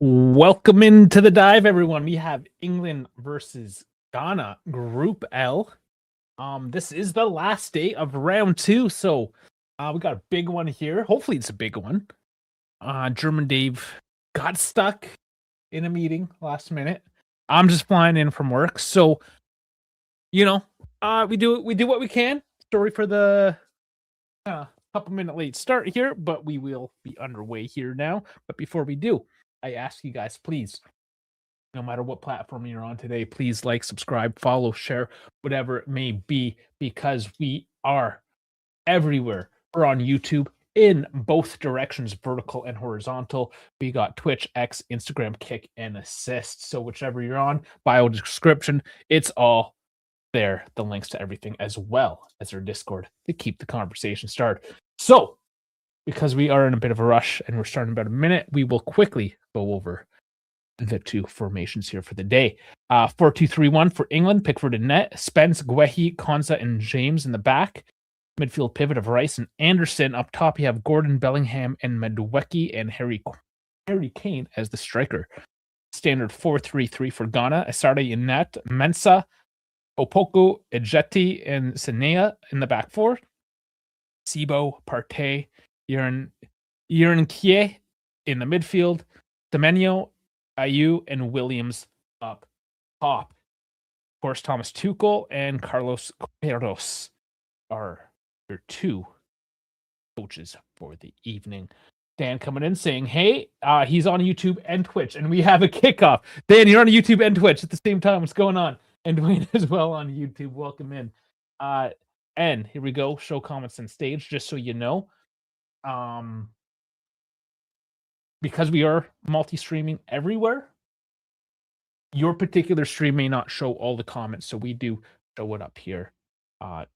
Welcome into the dive, everyone. We have England versus Ghana, Group L. This is the last day of round two, so we got a big one here. Hopefully, it's a big one. German Dave got stuck in a meeting last minute. I'm just flying in from work, so we do what we can. Sorry for the couple minute late start here, but we will be underway here now. But before we do, I ask you guys, please, no matter what platform you're on today, please like, subscribe, follow, share, whatever it may be, because we are everywhere. We're on YouTube in both directions, vertical and horizontal. We got Twitch, X, Instagram, Kick, and Assist. So whichever you're on, bio description, it's all there. The links to everything, as well as our Discord, to keep the conversation started. So, because we are in a bit of a rush and we're starting in about a minute, we will quickly go over the two formations here for the day. 4-2-3-1 for England. Pickford in net. Spence, Guehi, Konza, and James in the back. Midfield pivot of Rice and Anderson. Up top, you have Gordon, Bellingham, and Madueke, and Harry Kane as the striker. Standard 4-3-3 for Ghana. Asarte in net. Mensah, Opoku, Ejeti, and Senea in the back four. Sibo, Partey, Kie in the midfield. Semenyo, Ayew, and Williams up top. Of course, Thomas Tuchel and Carlos Queiroz are your two coaches for the evening. Dan coming in saying, hey, he's on YouTube and Twitch, and we have a kickoff. Dan, you're on YouTube and Twitch at the same time. What's going on? And Dwayne as well on YouTube. Welcome in. And here we go. Show comments on stage, just so you know. Because we are multi-streaming everywhere, your particular stream may not show all the comments, so we do show it up here. So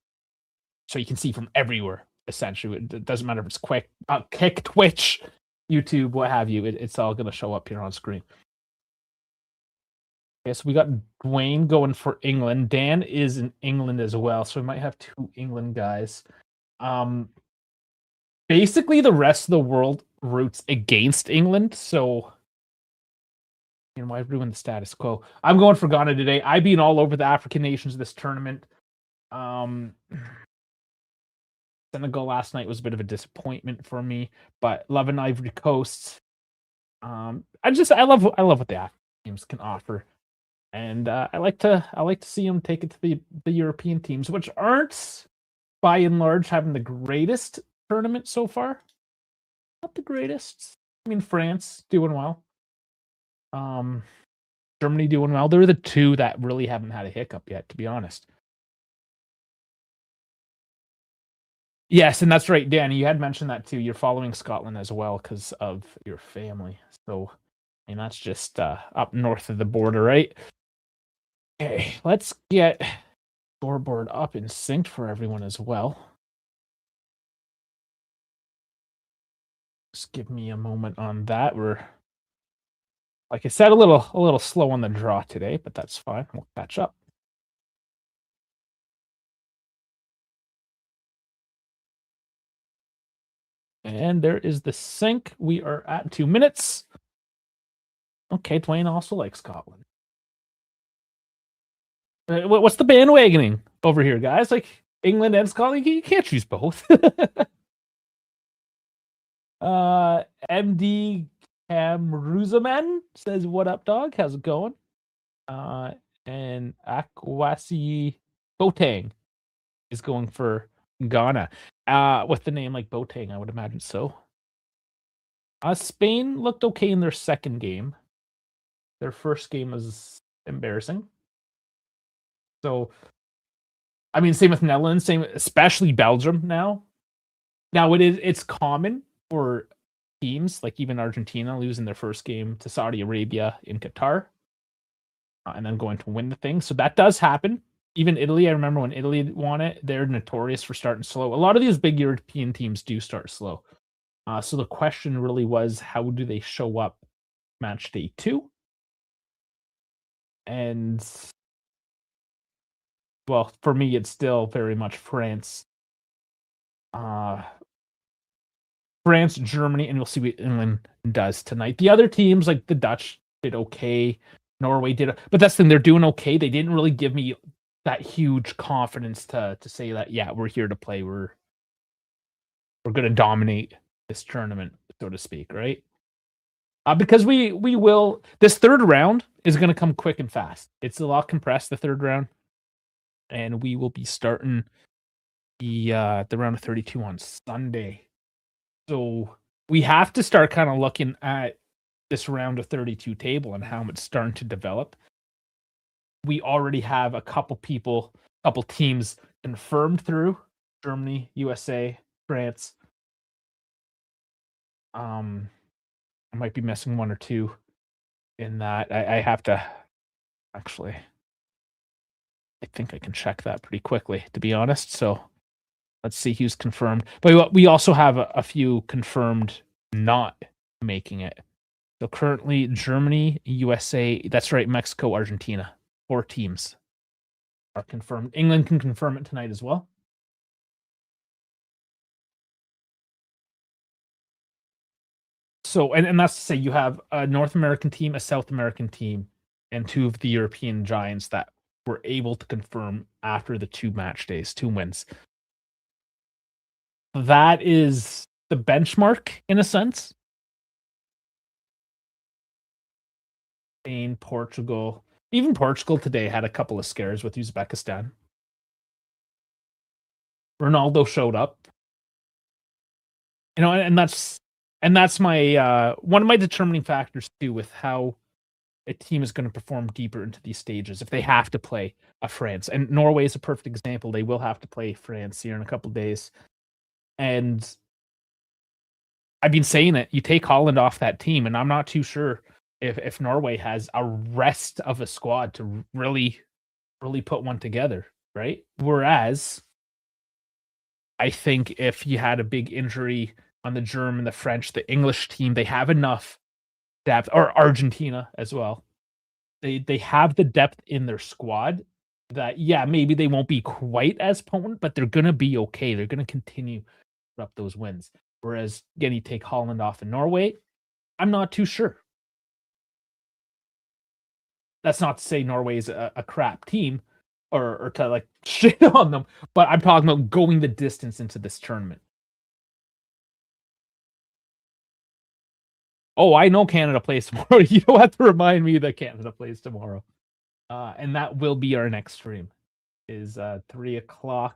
you can see from everywhere, essentially. It doesn't matter if it's Kick, Twitch, YouTube, what have you. It's all going to show up here on screen. Okay, so we got Dwayne going for England. Dan is in England as well, so we might have two England guys. Basically, the rest of the world roots against England, so why ruin the status quo? I'm going for Ghana today. I've been all over the African nations this tournament. Senegal last night was a bit of a disappointment for me, but loving Ivory Coast. I love what the African teams can offer, and I like to see them take it to the European teams, which aren't by and large having the greatest tournament so far. Not the greatest. I mean, France doing well. Germany doing well. They're the two that really haven't had a hiccup yet, to be honest. Yes, and that's right, Danny. You had mentioned that too. You're following Scotland as well because of your family. So, and that's just up north of the border, right? Okay, let's get scoreboard up and synced for everyone as well. Just give me a moment on that. We're, like I said, a little slow on the draw today, but that's fine. We'll catch up. And there is the sync. We are at 2 minutes. Okay, Dwayne also likes Scotland. What's the bandwagoning over here, guys? Like England and Scotland, you can't choose both. MD Camruzaman says, "What up, dog? How's it going?" And Akwasi Boateng is going for Ghana. With the name like Boateng, I would imagine so. Spain looked okay in their second game. Their first game was embarrassing. So, I mean, same with Netherlands, especially Belgium now. Now it's common for teams like even Argentina losing their first game to Saudi Arabia in Qatar, and then going to win the thing. So that does happen. Even Italy, I remember when Italy won it, they're notorious for starting slow. A lot of these big European teams do start slow. So the question really was, how do they show up match day 2? And, well, for me, it's still very much France. France, Germany, and we'll see what England does tonight. The other teams, like the Dutch, did okay. Norway did, but that's the thing, they're doing okay. They didn't really give me that huge confidence to say that, yeah, we're here to play. We're going to dominate this tournament, so to speak, right? Because we will. This third round is going to come quick and fast. It's a lot compressed, the third round, and we will be starting the round of 32 on Sunday. So we have to start kind of looking at this round of 32 table and how it's starting to develop. We already have a couple teams confirmed through: Germany, USA, France. I might be missing one or two in that. I have to actually. I think I can check that pretty quickly, to be honest. So let's see who's confirmed. But we also have a few confirmed not making it. So currently, Germany, USA, that's right, Mexico, Argentina. 4 teams are confirmed. England can confirm it tonight as well. So, and that's to say you have a North American team, a South American team, and 2 of the European giants that were able to confirm after the 2 match days, 2 wins. That is the benchmark in a sense. Spain, Portugal. Even Portugal today had a couple of scares with Uzbekistan. Ronaldo showed up. And that's my one of my determining factors too with how a team is going to perform deeper into these stages if they have to play a France. And Norway is a perfect example. They will have to play France here in a couple of days. And I've been saying it. You take Holland off that team, and I'm not too sure if Norway has a rest of a squad to really put one together, right? Whereas I think if you had a big injury on the German, the French, the English team, they have enough depth, or Argentina as well. They have the depth in their squad that, yeah, maybe they won't be quite as potent, but they're going to be okay. They're going to continue up those wins. Whereas, again, you take Holland off in Norway, I'm not too sure. That's not to say Norway is a crap team or to like shit on them, but I'm talking about going the distance into this tournament. Oh, I know Canada plays tomorrow. You don't have to remind me that Canada plays tomorrow. And that will be our next stream. Is 3:00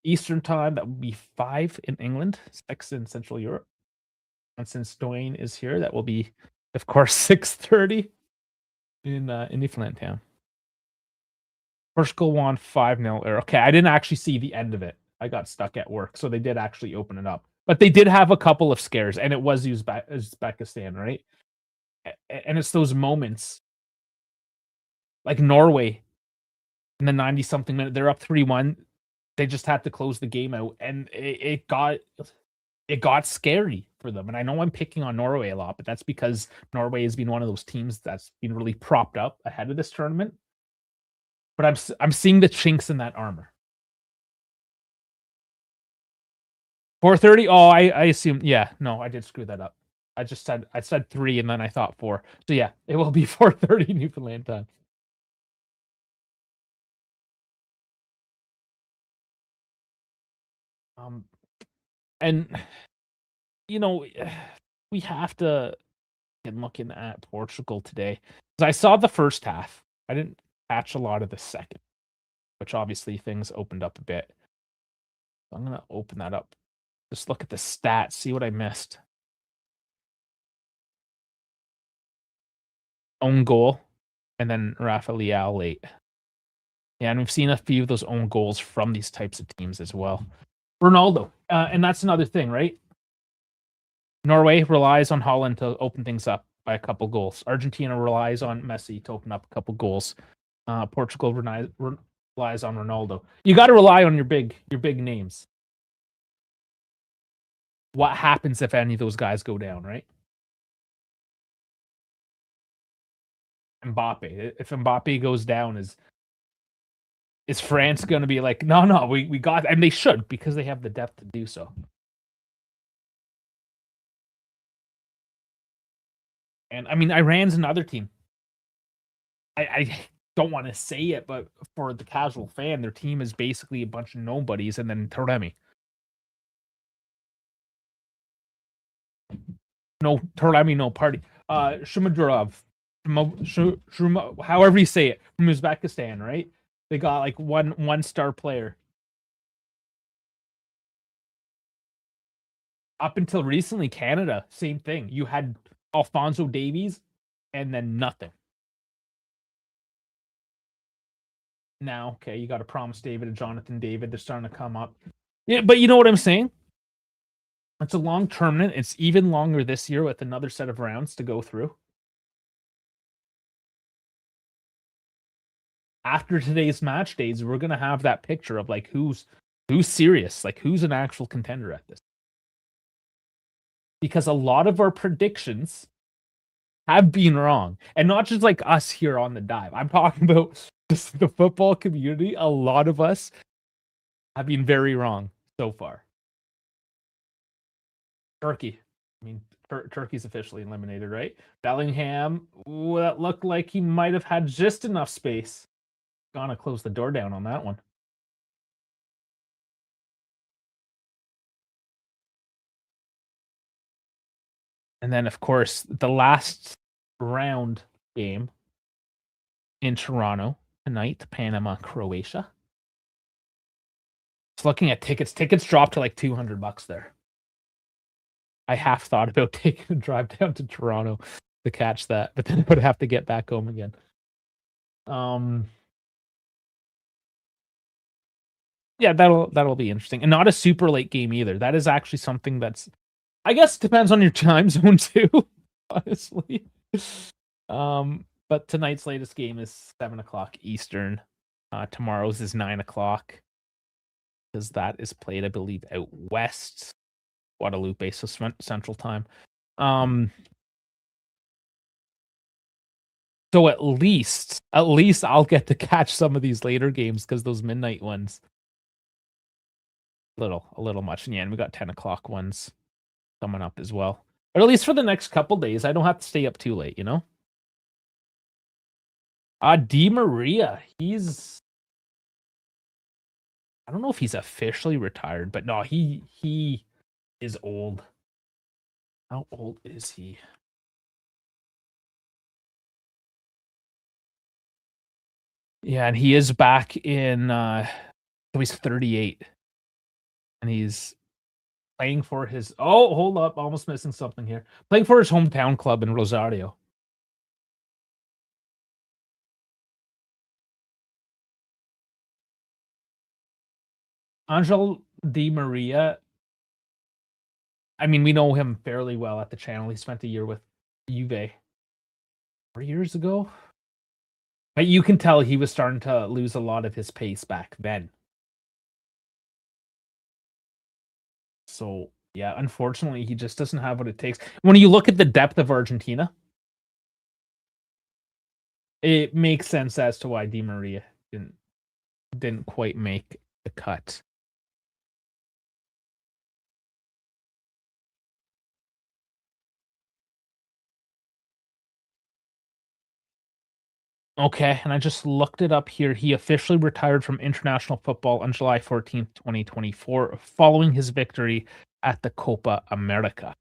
Eastern time. That would be 5 in England, 6 in Central Europe. And since Dwayne is here, that will be, of course, 6:30 in Newfoundland Town. Portugal won 5-0. Okay, I didn't actually see the end of it. I got stuck at work, so they did actually open it up. But they did have a couple of scares, and it was Uzbekistan, right? And it's those moments, like Norway, in the 90-something minute, they're up 3-1. They just had to close the game out, and it got scary for them. And I know I'm picking on Norway a lot, but that's because Norway has been one of those teams that's been really propped up ahead of this tournament. But I'm seeing the chinks in that armor. 4:30. Oh, I assume. Yeah, no, I did screw that up. I said 3 and then I thought 4. So yeah, it will be 4:30 Newfoundland time. And we have to get looking at Portugal today. Because I saw the first half. I didn't catch a lot of the second, which obviously things opened up a bit. So I'm gonna open that up. Just look at the stats, see what I missed. Own goal, and then Rafael late. Yeah, and we've seen a few of those own goals from these types of teams as well. Ronaldo, and that's another thing, right? Norway relies on Holland to open things up by a couple goals. Argentina relies on Messi to open up a couple goals. Portugal relies on Ronaldo. You got to rely on your big names. What happens if any of those guys go down, right? Mbappe. If Mbappe goes down, is France going to be like, no, we got, and they should, because they have the depth to do so. And I mean, Iran's another team. I don't want to say it, but for the casual fan, their team is basically a bunch of nobodies, and then Taremi. No Taremi, no party. Shumadurov, however you say it, from Uzbekistan, right? They got like one star player. Up until recently, Canada, same thing. You had Alphonso Davies, and then nothing. Now, okay, you got to promise David and Jonathan David. They're starting to come up. Yeah, but you know what I'm saying? It's a long tournament. It's even longer this year with another set of rounds to go through. After today's match days, we're gonna have that picture of like who's serious, like who's an actual contender at this. Because a lot of our predictions have been wrong, and not just like us here on the dive. I'm talking about just the football community. A lot of us have been very wrong so far. Turkey. I mean, Turkey's officially eliminated, right? Bellingham, that looked like he might have had just enough space. Gonna close the door down on that one. And then, of course, the last round game in Toronto tonight, Panama, Croatia. Just looking at tickets. Tickets dropped to like $200 there. I half thought about taking a drive down to Toronto to catch that, but then I would have to get back home again. Yeah, that'll be interesting. And not a super late game either. That is actually something that's, I guess, depends on your time zone too, honestly. But tonight's latest game is 7:00 Eastern. Tomorrow's is 9:00 because that is played, I believe, out west, Guadalupe, so Central Time. So at least I'll get to catch some of these later games because those midnight ones, a little much. And yeah, and we got 10:00 ones coming up as well. Or at least for the next couple days, I don't have to stay up too late, you know? Di Maria, I don't know if he's officially retired, but no, he is old. How old is he? Yeah, and he is back in so he's 38. And he's playing for his hold up, almost missing something here. Playing for his hometown club in Rosario. Angel Di Maria, I mean, we know him fairly well at the channel. He spent a year with Juve 4 years ago. But you can tell he was starting to lose a lot of his pace back then. So, yeah, unfortunately, he just doesn't have what it takes. When you look at the depth of Argentina, it makes sense as to why Di Maria didn't quite make the cut. Okay, and I just looked it up here. He officially retired from international football on July 14th, 2024, following his victory at the Copa America.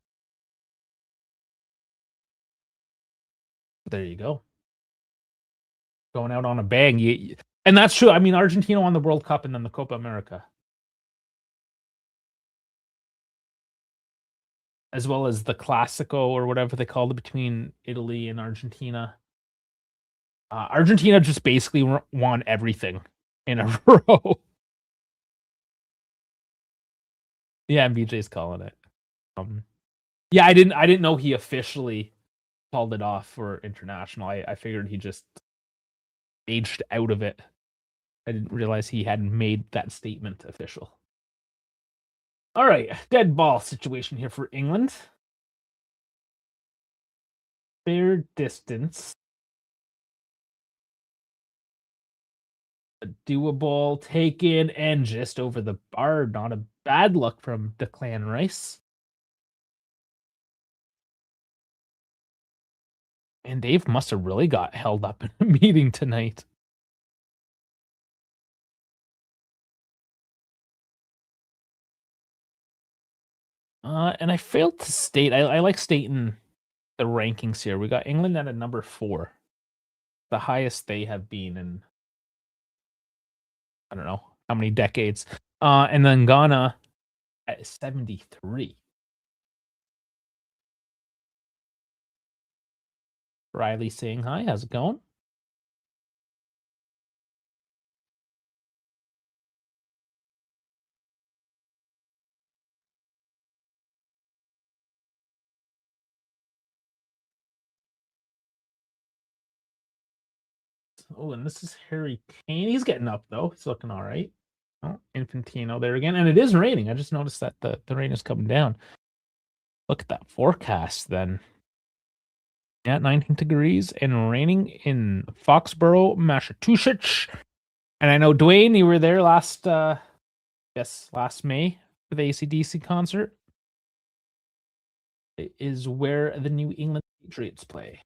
There you go. Going out on a bang. And that's true. I mean, Argentina won the World Cup and then the Copa America, as well as the Classico or whatever they called it between Italy and Argentina. Argentina just basically won everything in a row. Yeah, BJ's calling it. Yeah, I didn't know he officially called it off for international. I figured he just aged out of it. I didn't realize he hadn't made that statement official. All right, dead ball situation here for England. Fair distance. A doable taken and just over the bar. Not a bad look from Declan Rice. And Dave must have really got held up in a meeting tonight. And I failed to state. I like stating the rankings here. We got England at a number 4, the highest they have been in I don't know how many decades. And then Ghana at 73. Riley saying hi. How's it going? Oh, and this is Harry Kane. He's getting up though. He's looking all right. Oh, Infantino there again. And it is raining. I just noticed that the rain is coming down. Look at that forecast then. Yeah, 19 degrees and raining in Foxborough, Massachusetts. And I know Dwayne, you were there last last May for the AC/DC concert. It is where the New England Patriots play.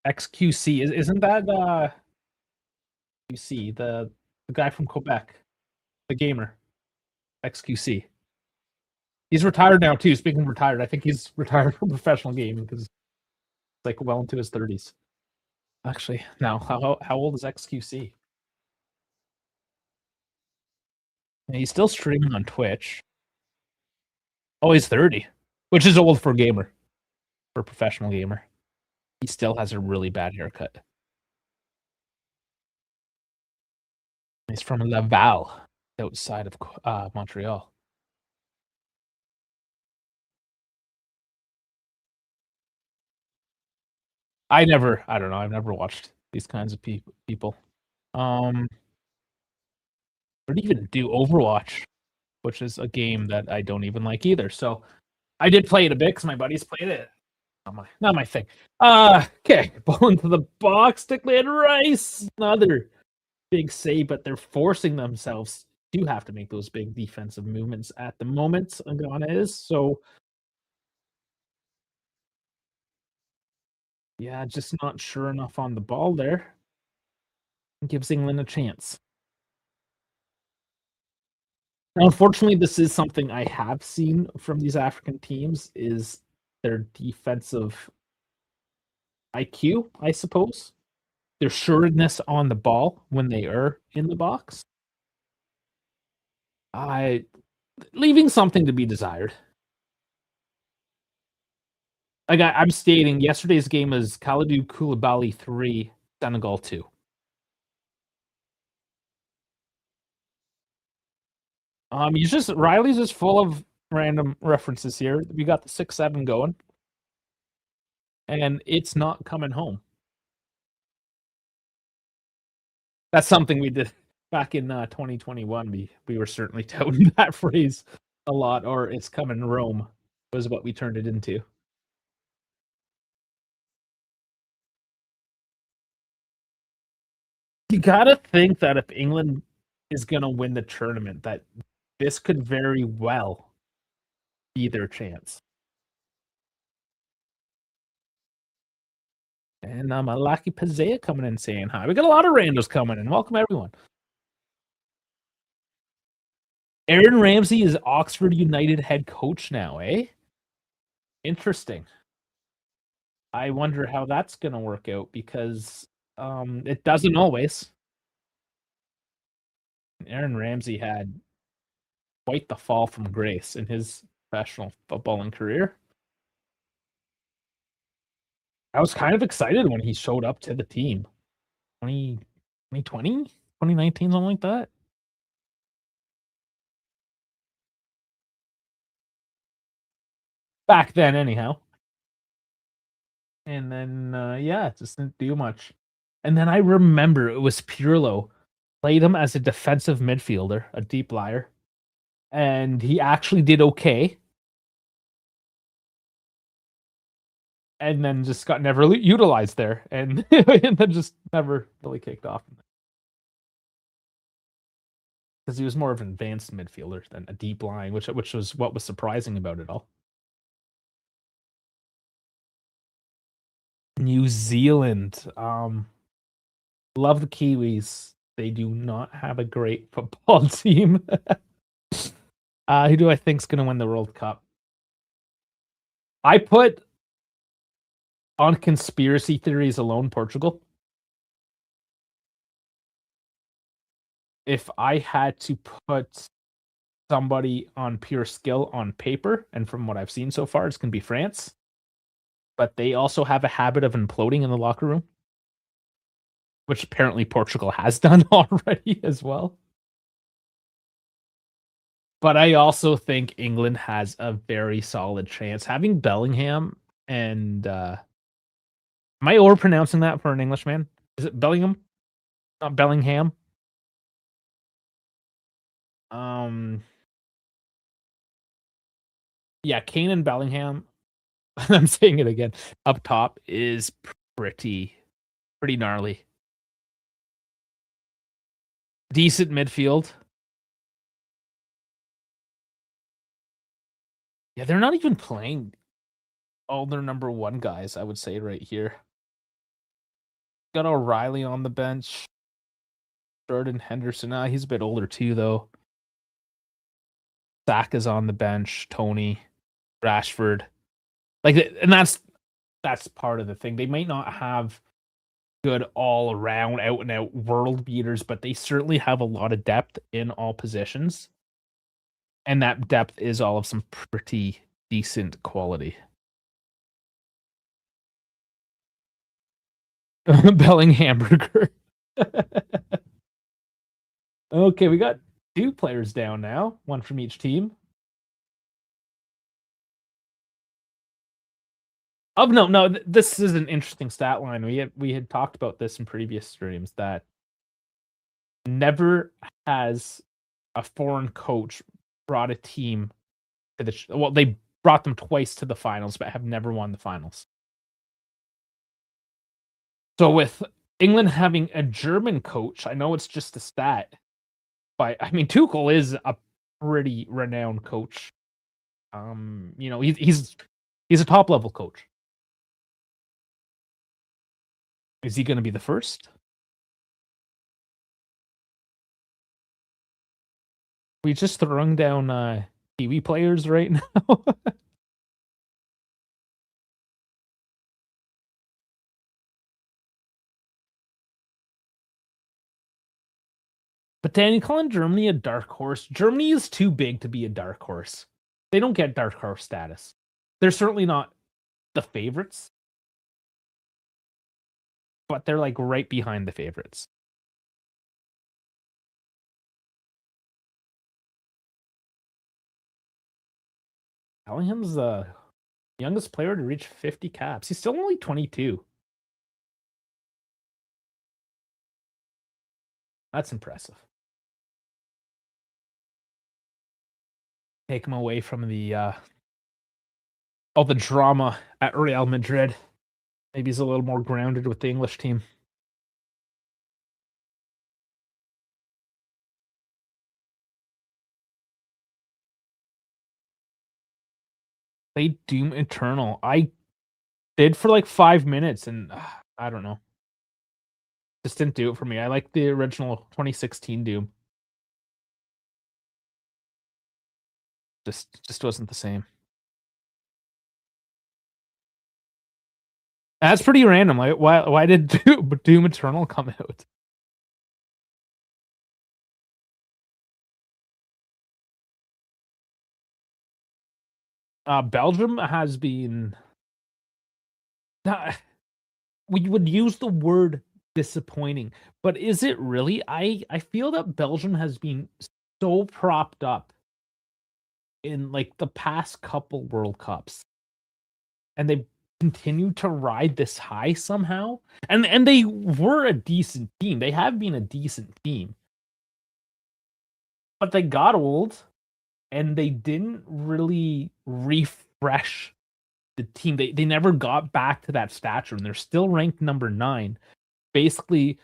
XQC isn't that QC the guy from Quebec, the gamer XQC. He's retired now too. Speaking of retired, I think he's retired from professional gaming because it's like well into his 30s. Actually, now how old is XQC? He's still streaming on Twitch. Oh, he's 30, which is old for a gamer, for a professional gamer. He still has a really bad haircut. He's from Laval, outside of Montreal. I don't know. I've never watched these kinds of people. Or even do Overwatch, which is a game that I don't even like either. So I did play it a bit because my buddies played it. Not my thing. Okay, ball into the box. Stickland Rice, another big save, but they're forcing themselves to have to make those big defensive movements at the moment. Ghana is so. Yeah, just not sure enough on the ball there. Gives England a chance. Now, unfortunately, this is something I have seen from these African teams is their defensive IQ, I suppose. Their sureness on the ball when they are in the box. I leaving something to be desired. Like I'm stating, yesterday's game was Kalidou Koulibaly 3, Senegal 2. He's just Riley's just full of random references here. We got the 6-7 going, and it's not coming home. That's something we did back in 2021. We were certainly touting that phrase a lot, or it's coming Rome was what we turned it into. You gotta think that if England is gonna win the tournament, that this could very well be their chance. And Malaki Pazea coming in saying hi. We got a lot of randos coming in. Welcome everyone. Aaron Ramsey is Oxford United head coach now, eh? Interesting. I wonder how that's gonna work out because it doesn't always. Aaron Ramsey had quite the fall from grace in his professional footballing career. I was kind of excited when he showed up to the team. 2020, 2019, something like that. Back then, anyhow. And then, yeah, it just didn't do much. And then I remember it was Pirlo played him as a defensive midfielder, a deep liar, and he actually did okay. And then just got never utilized there, and, and then just never really kicked off. because he was more of an advanced midfielder than a deep line, which was what was surprising about it all. New Zealand, love the Kiwis. They do not have a great football team. Who do I think's going to win the World Cup? I put on conspiracy theories alone Portugal. If I had to put somebody on pure skill on paper, and from what I've seen so far, it's going to be France. But they also have a habit of imploding in the locker room, which apparently Portugal has done already as well. But I also think England has a very solid chance. Having Bellingham and am I overpronouncing that for an Englishman? Is it Bellingham? Not Bellingham. Yeah, Kane and Bellingham. I'm saying it again. Up top is pretty gnarly. Decent midfield. Yeah, they're not even playing all their number one guys, I would say right here. Got O'Reilly on the bench. Jordan Henderson. He's a bit older too, though. Saka's on the bench. Tony, Rashford. And that's part of the thing. They might not have good all around, out and out world beaters, but they certainly have a lot of depth in all positions. And that depth is all of some pretty decent quality. Belling hamburger. Okay, we got 2 players down now, 1 from each team. Oh no, this is an interesting stat line. We had talked about this in previous streams that never has a foreign coach brought a team to the they brought them twice to the finals, but have never won the finals. So with England having a German coach, I know it's just a stat, but I mean Tuchel is a pretty renowned coach. He's a top level coach. Is he going to be the first? We just throwing down Kiwi players right now. But Danny, calling Germany a dark horse. Germany is too big to be a dark horse. They don't get dark horse status. They're certainly not the favorites, but they're like right behind the favorites. Bellingham's the youngest player to reach 50 caps. He's still only 22. That's impressive. Take him away from all the drama at Real Madrid. Maybe he's a little more grounded with the English team. Played Doom Eternal. I did for like 5 minutes, and I don't know. Just didn't do it for me. I like the original 2016 Doom. Just wasn't the same. That's pretty random. Like, why did Doom Eternal come out? Belgium has been. We would use the word disappointing, but is it really? I feel that Belgium has been so propped up in like the past couple World Cups, and they continue to ride this high somehow. And they were a decent team. They have been a decent team, but they got old, and they didn't really refresh the team. They never got back to that stature, and they're still ranked number 9, basically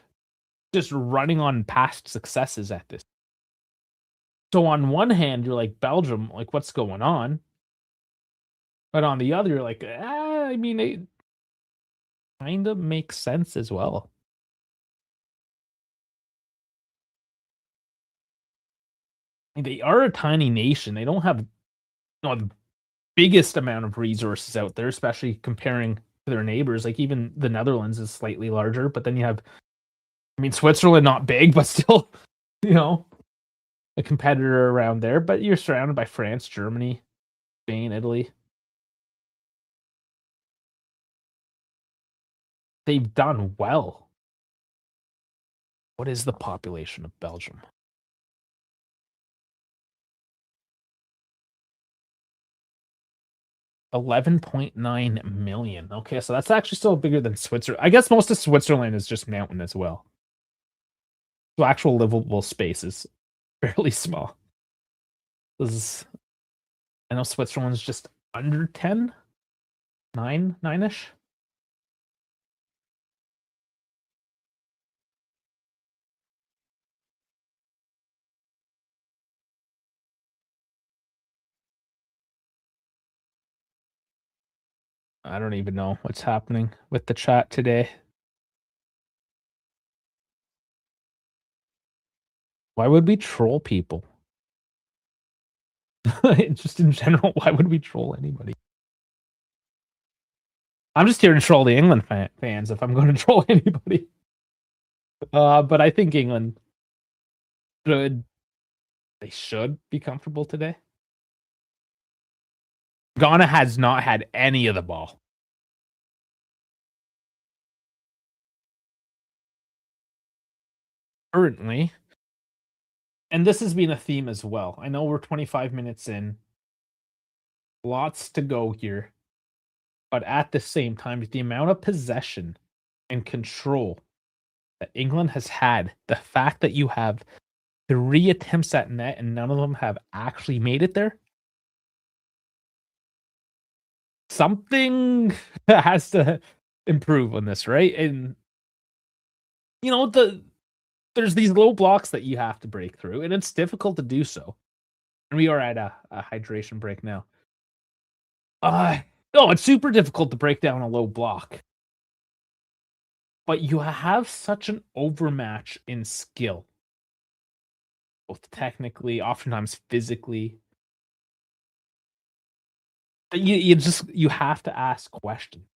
just running on past successes at this. So on one hand, you're like, Belgium, like, what's going on? But on the other, you're like, I mean, it kind of makes sense as well. I mean, they are a tiny nation. They don't have the biggest amount of resources out there, especially comparing to their neighbors. Like even the Netherlands is slightly larger, but then you have, I mean, Switzerland not big, but still, you know, a competitor around there. But you're surrounded by France, Germany, Spain, Italy. They've done well. What is the population of Belgium? 11.9 million. Okay, so that's actually still bigger than Switzerland. I guess most of Switzerland is just mountain as well. So actual livable space is fairly small. This is, I know Switzerland's just under 10, 9-ish. I don't even know what's happening with the chat today. Why would we troll people? Just in general, why would we troll anybody? I'm just here to troll the England fans if I'm going to troll anybody. But I think England should, they should be comfortable today. Ghana has not had any of the ball. Currently, and this has been a theme as well. I know we're 25 minutes in, lots to go here, but at the same time, the amount of possession and control that England has had, the fact that you have 3 attempts at net and none of them have actually made it there, something has to improve on this, right? And you know, there's these low blocks that you have to break through, and it's difficult to do so. And we are at a hydration break now. No, it's super difficult to break down a low block. But you have such an overmatch in skill, both technically, oftentimes physically, that you have to ask questions.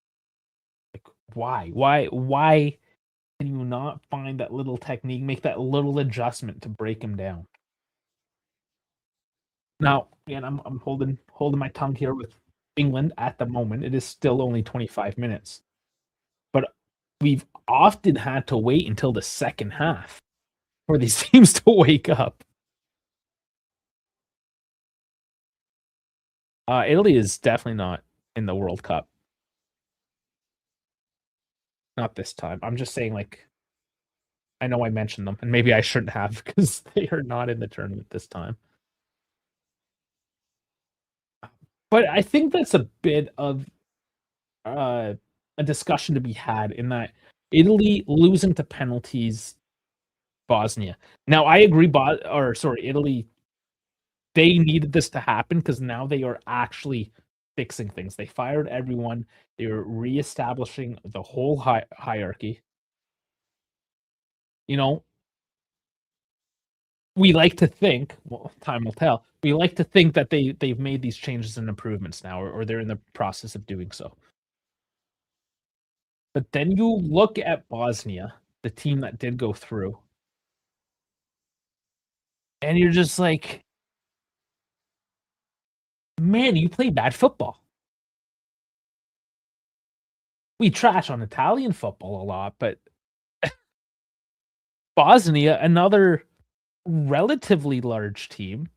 Like why can you not find that little technique, make that little adjustment to break him down? Now, again, I'm holding my tongue here with England at the moment. It is still only 25 minutes. But we've often had to wait until the second half for these teams to wake up. Italy is definitely not in the World Cup. Not this time. I'm just saying, like, I know I mentioned them, and maybe I shouldn't have because they are not in the tournament this time. But I think that's a bit of a discussion to be had in that Italy losing to penalties, Bosnia. Now I agree, Italy, they needed this to happen because now they are actually fixing things. They fired everyone. They're reestablishing the whole hierarchy. You know, we like to think, well, time will tell. We like to think that they've made these changes and improvements now, or they're in the process of doing so. But then you look at Bosnia, the team that did go through, and you're just like, man, you play bad football. We trash on Italian football a lot, but Bosnia, another relatively large team.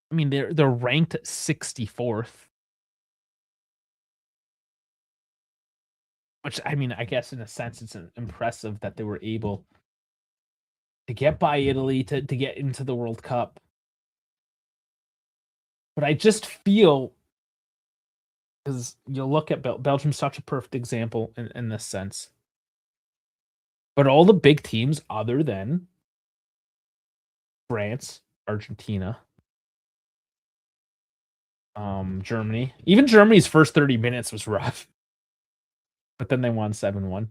I mean, they're ranked 64th, which I mean, I guess in a sense it's impressive that they were able to get by Italy to get into the World Cup. But I just feel, because you look at Belgium's such a perfect example in this sense. But all the big teams, other than France, Argentina, Germany. Even Germany's first 30 minutes was rough, but then they won 7-1.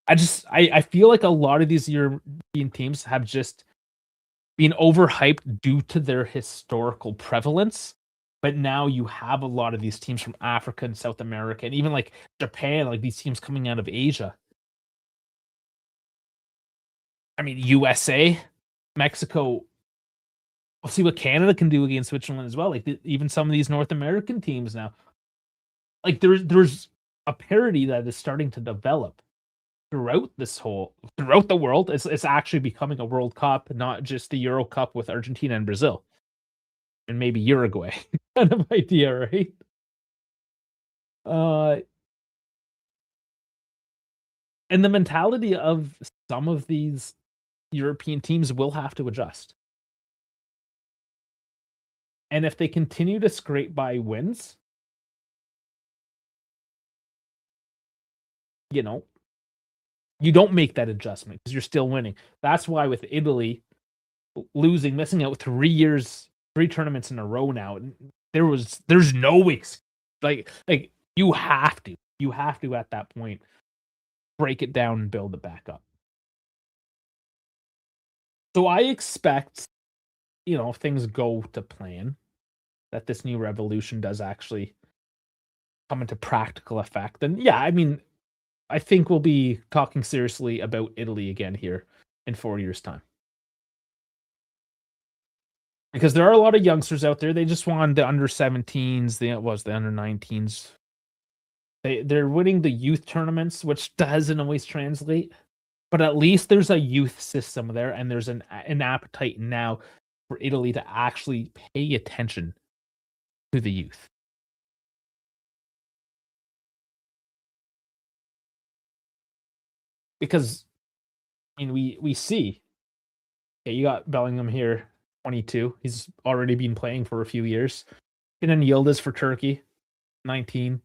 I feel like a lot of these European teams have just been overhyped due to their historical prevalence. But now you have a lot of these teams from Africa and South America, and even like Japan, like these teams coming out of Asia. I mean, USA, Mexico. We'll see what Canada can do against Switzerland as well. Like even some of these North American teams now. Like there's a parity that is starting to develop throughout the world. It's actually becoming a World Cup, not just the Euro Cup with Argentina and Brazil. And maybe Uruguay kind of idea, right? And the mentality of some of these European teams will have to adjust. And if they continue to scrape by wins, you don't make that adjustment because you're still winning. That's why with Italy missing out 3 tournaments in a row now, there's no excuse. Like you have to at that point break it down and build it back up. So I expect, if things go to plan, that this new revolution does actually come into practical effect. And yeah, I mean, I think we'll be talking seriously about Italy again here in 4 years' time. Because there are a lot of youngsters out there. They just won the under 17s, the under 19s. They're winning the youth tournaments, which doesn't always translate. But at least there's a youth system there, and there's an appetite now for Italy to actually pay attention to the youth. Because, I mean, we see, you got Bellingham here, 22. He's already been playing for a few years. And then Yildiz for Turkey, 19.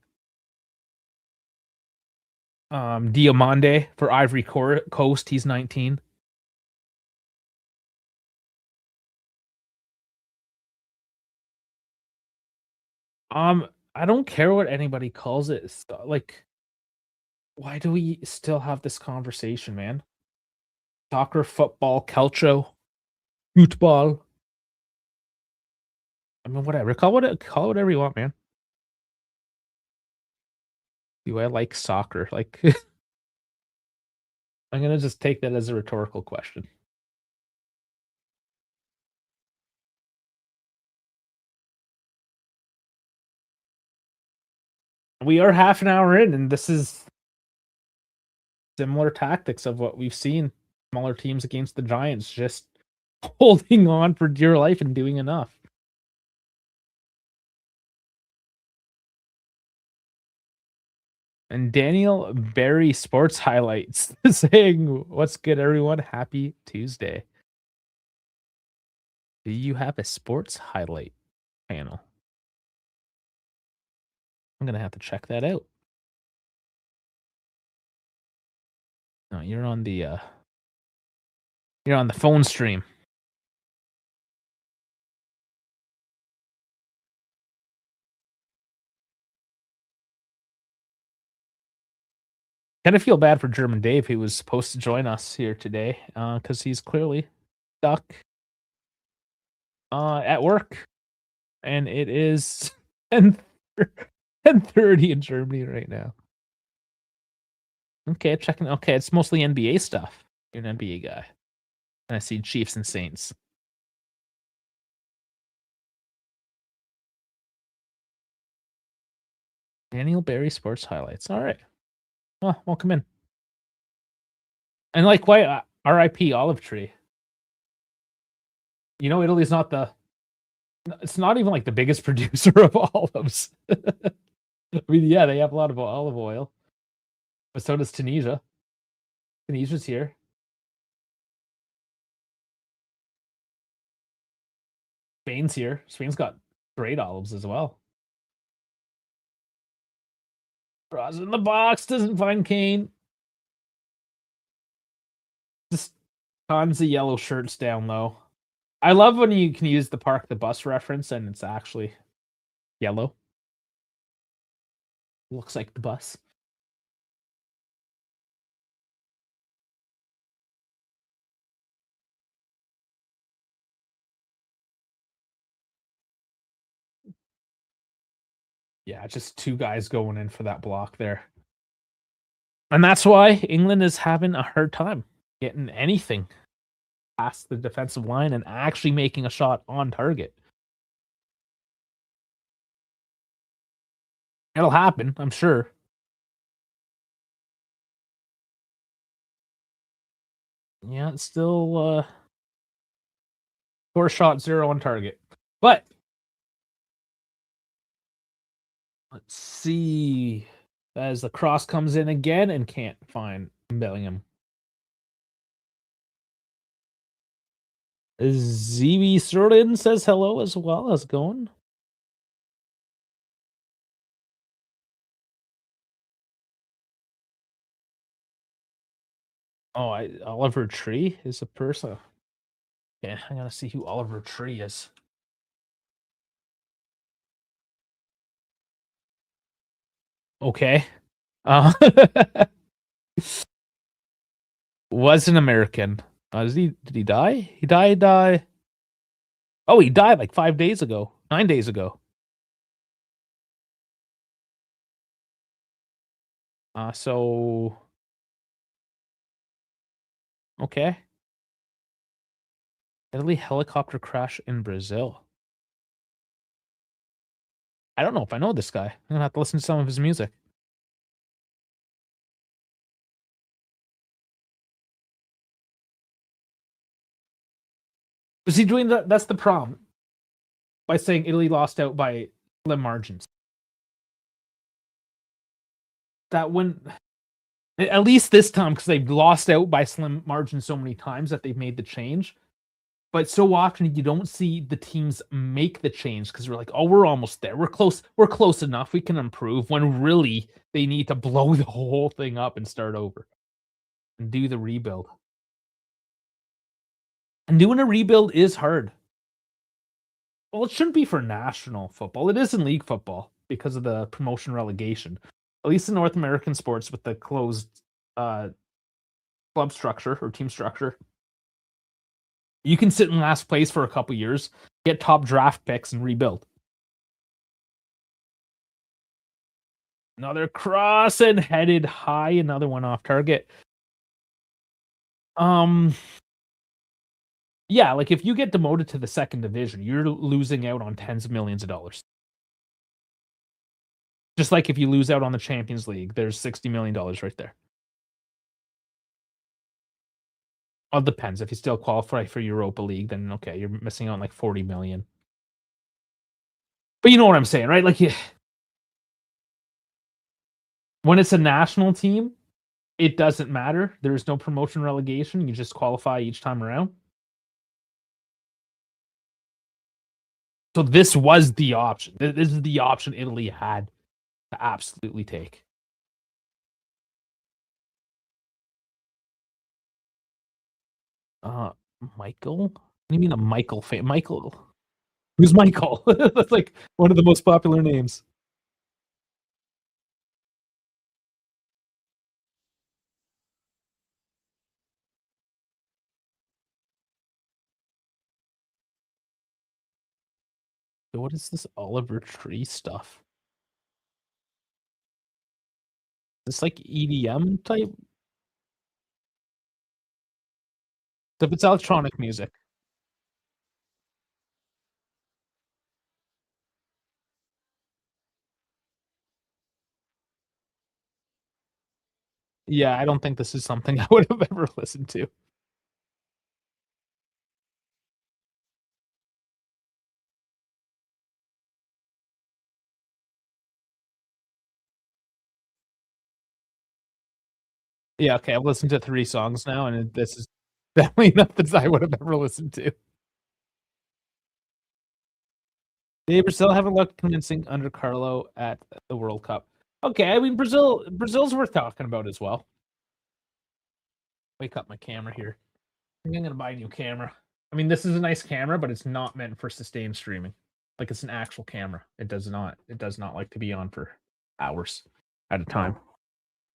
Diomande for Ivory Coast, he's 19. I don't care what anybody calls it. Like, why do we still have this conversation, man? Soccer, football, calcio, football. I mean, whatever. Call it whatever you want, man. Do I like soccer? Like, I'm gonna just take that as a rhetorical question. We are half an hour in, and this is similar tactics of what we've seen. Smaller teams against the Giants, just holding on for dear life and doing enough. And Daniel Barry Sports Highlights saying, "What's good, everyone? Happy Tuesday." Do you have a sports highlight panel? I'm gonna have to check that out. No, you're on the phone stream. Kind of feel bad for German Dave, who was supposed to join us here today, because he's clearly stuck at work, and it is 10:30 in Germany right now. Okay, checking. Okay, it's mostly NBA stuff. You're an NBA guy, and I see Chiefs and Saints. Daniel Barry Sports Highlights. All right. Well, welcome in. And like, why R.I.P. Olive Tree? Italy's not it's not even like the biggest producer of olives. I mean, yeah, they have a lot of olive oil, but so does Tunisia. Tunisia's here. Spain's here. Spain's got great olives as well. Bras in the box doesn't find Kane. Just tons of yellow shirts down low. I love when you can use the park the bus reference and it's actually yellow. Looks like the bus. Yeah, just two guys going in for that block there. And that's why England is having a hard time getting anything past the defensive line and actually making a shot on target. It'll happen, I'm sure. Yeah, it's still 4 shot, 0 on target. But let's see. As the cross comes in again and can't find Bellingham. ZB Sterling says hello as well. How's it going? Oh, Oliver Tree is a person. Yeah, I gotta see who Oliver Tree is. Okay. Uh, was an American. Did he die? He died. Oh, he died like 5 days ago, 9 days ago. So okay. Italy helicopter crash in Brazil. I don't know if I know this guy. I'm gonna have to listen to some of his music. Was he doing that? That's the problem. By saying Italy lost out by slim margins. That when at least this time, because they've lost out by slim margins so many times that they've made the change. But so often you don't see the teams make the change because we're like, oh, we're almost there. We're close enough. We can improve when really they need to blow the whole thing up and start over and do the rebuild. And doing a rebuild is hard. Well, it shouldn't be for national football. It is in league football because of the promotion relegation. At least in North American sports with the closed club structure or team structure, you can sit in last place for a couple years, get top draft picks, and rebuild. Another cross and headed high. Another one off target. Yeah, like if you get demoted to the second division, you're losing out on tens of millions of dollars. Just like if you lose out on the Champions League, there's $60 million right there. Well, it depends. If you still qualify for Europa League, then okay, you're missing out on like 40 million. But you know what I'm saying, right? Like when it's a national team, it doesn't matter. There's no promotion relegation. You just qualify each time around. So this was the option. This is the option Italy had to absolutely take. Michael? What do you mean a Michael fan? Michael? Who's Michael? That's like one of the most popular names. So what is this Oliver Tree stuff? Is this like EDM type? If it's electronic music. Yeah, I don't think this is something I would have ever listened to. Yeah, okay, I've listened to 3 songs now, and this is definitely nothing I would have ever listened to. They Brazil haven't looked convincing under Carlo at the World Cup. Okay, I mean Brazil's worth talking about as well. Wake up my camera here. I think I'm gonna buy a new camera. I mean, this is a nice camera, but it's not meant for sustained streaming. Like it's an actual camera. It does not like to be on for hours at a time.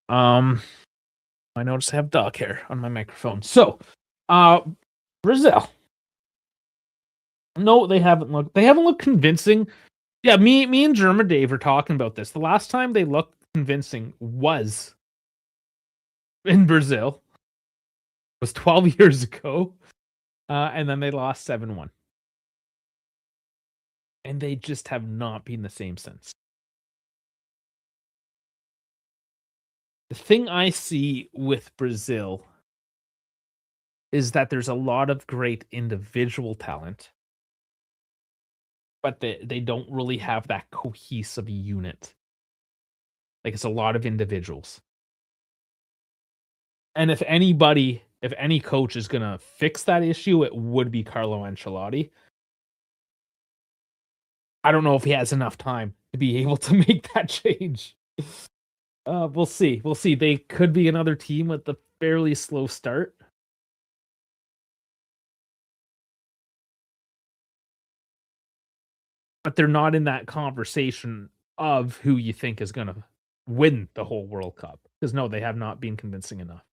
I notice I have dog hair on my microphone. So, Brazil. No, they haven't looked convincing. Yeah, me and German Dave were talking about this. The last time they looked convincing was in Brazil. It was 12 years ago. And then they lost 7-1. And they just have not been the same since. The thing I see with Brazil is that there's a lot of great individual talent, but they don't really have that cohesive unit. Like it's a lot of individuals. And if any coach is gonna fix that issue, it would be Carlo Ancelotti. I don't know if he has enough time to be able to make that change. We'll see. We'll see. They could be another team with a fairly slow start. But they're not in that conversation of who you think is going to win the whole World Cup. Because no, they have not been convincing enough.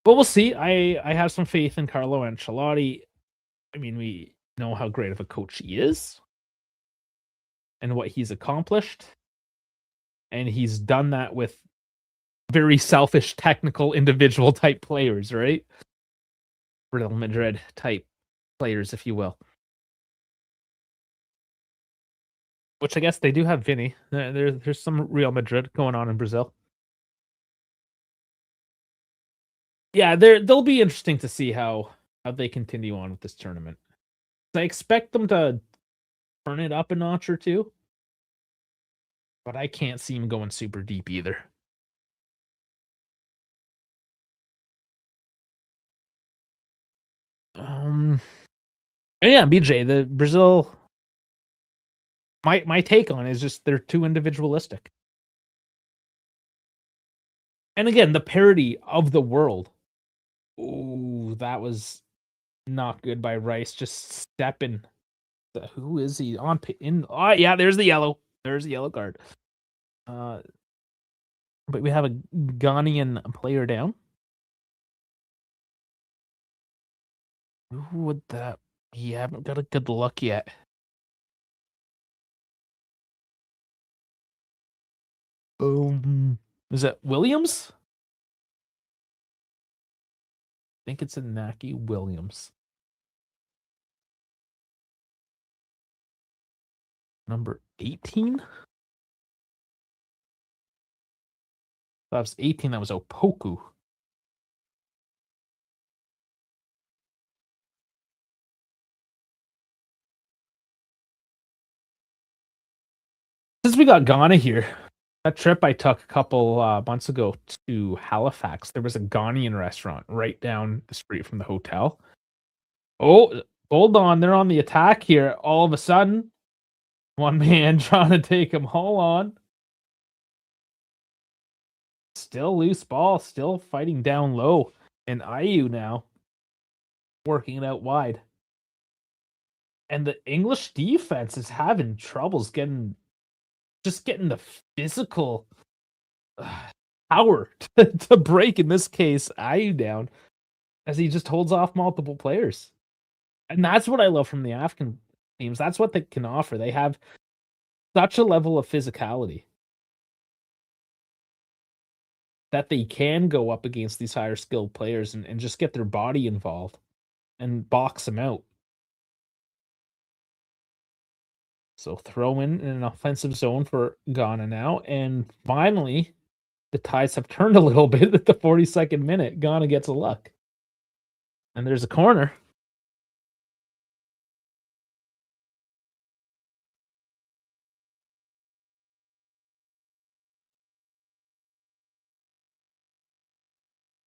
But we'll see. I have some faith in Carlo Ancelotti. I mean, we know how great of a coach he is and what he's accomplished. And he's done that with very selfish, technical, individual type players, right? Real Madrid type players, if you will. Which I guess they do have Vinny. There's some Real Madrid going on in Brazil. Yeah, they'll be interesting to see how they continue on with this tournament. I expect them to turn it up a notch or two, but I can't see them going super deep either. Yeah, BJ, the Brazil. My take on it is just they're too individualistic. And again, the parody of the world. Ooh, that was not good by Rice. Just stepping. Who is he on? Oh, yeah, there's the yellow. There's the yellow card. But we have a Ghanaian player down. Who would that be? I haven't got a good look yet. Is it Williams? I think it's Inaki Williams. Number 18? That was 18. That was Opoku. Since we got Ghana here, that trip I took a couple months ago to Halifax, there was a Ghanaian restaurant right down the street from the hotel. Oh, hold on. They're on the attack here. All of a sudden, one man trying to take him. Hold on. Still loose ball. Still fighting down low. And IU now working it out wide. And the English defense is having troubles getting the physical power to break, in this case, IU down, as he just holds off multiple players. And that's what I love from the African teams. That's what they can offer. They have such a level of physicality that they can go up against these higher skilled players and just get their body involved and box them out. So throw in an offensive zone for Ghana now. And finally, the tides have turned a little bit at the 42nd minute. Ghana gets a luck. And there's a corner.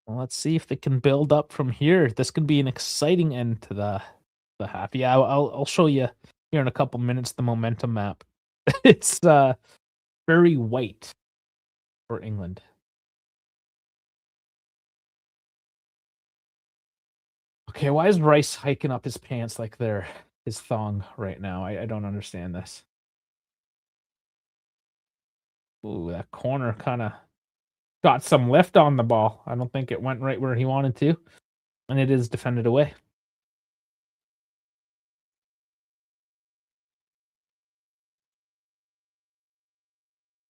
Well, let's see if they can build up from here. This could be an exciting end to the half. Yeah, I'll show you here in a couple minutes the momentum map. It's very white for England. Okay, why is Rice hiking up his pants like they're his thong right now? I don't understand this. Ooh, that corner kind of got some lift on the ball. I don't think it went right where he wanted to, and it is defended away.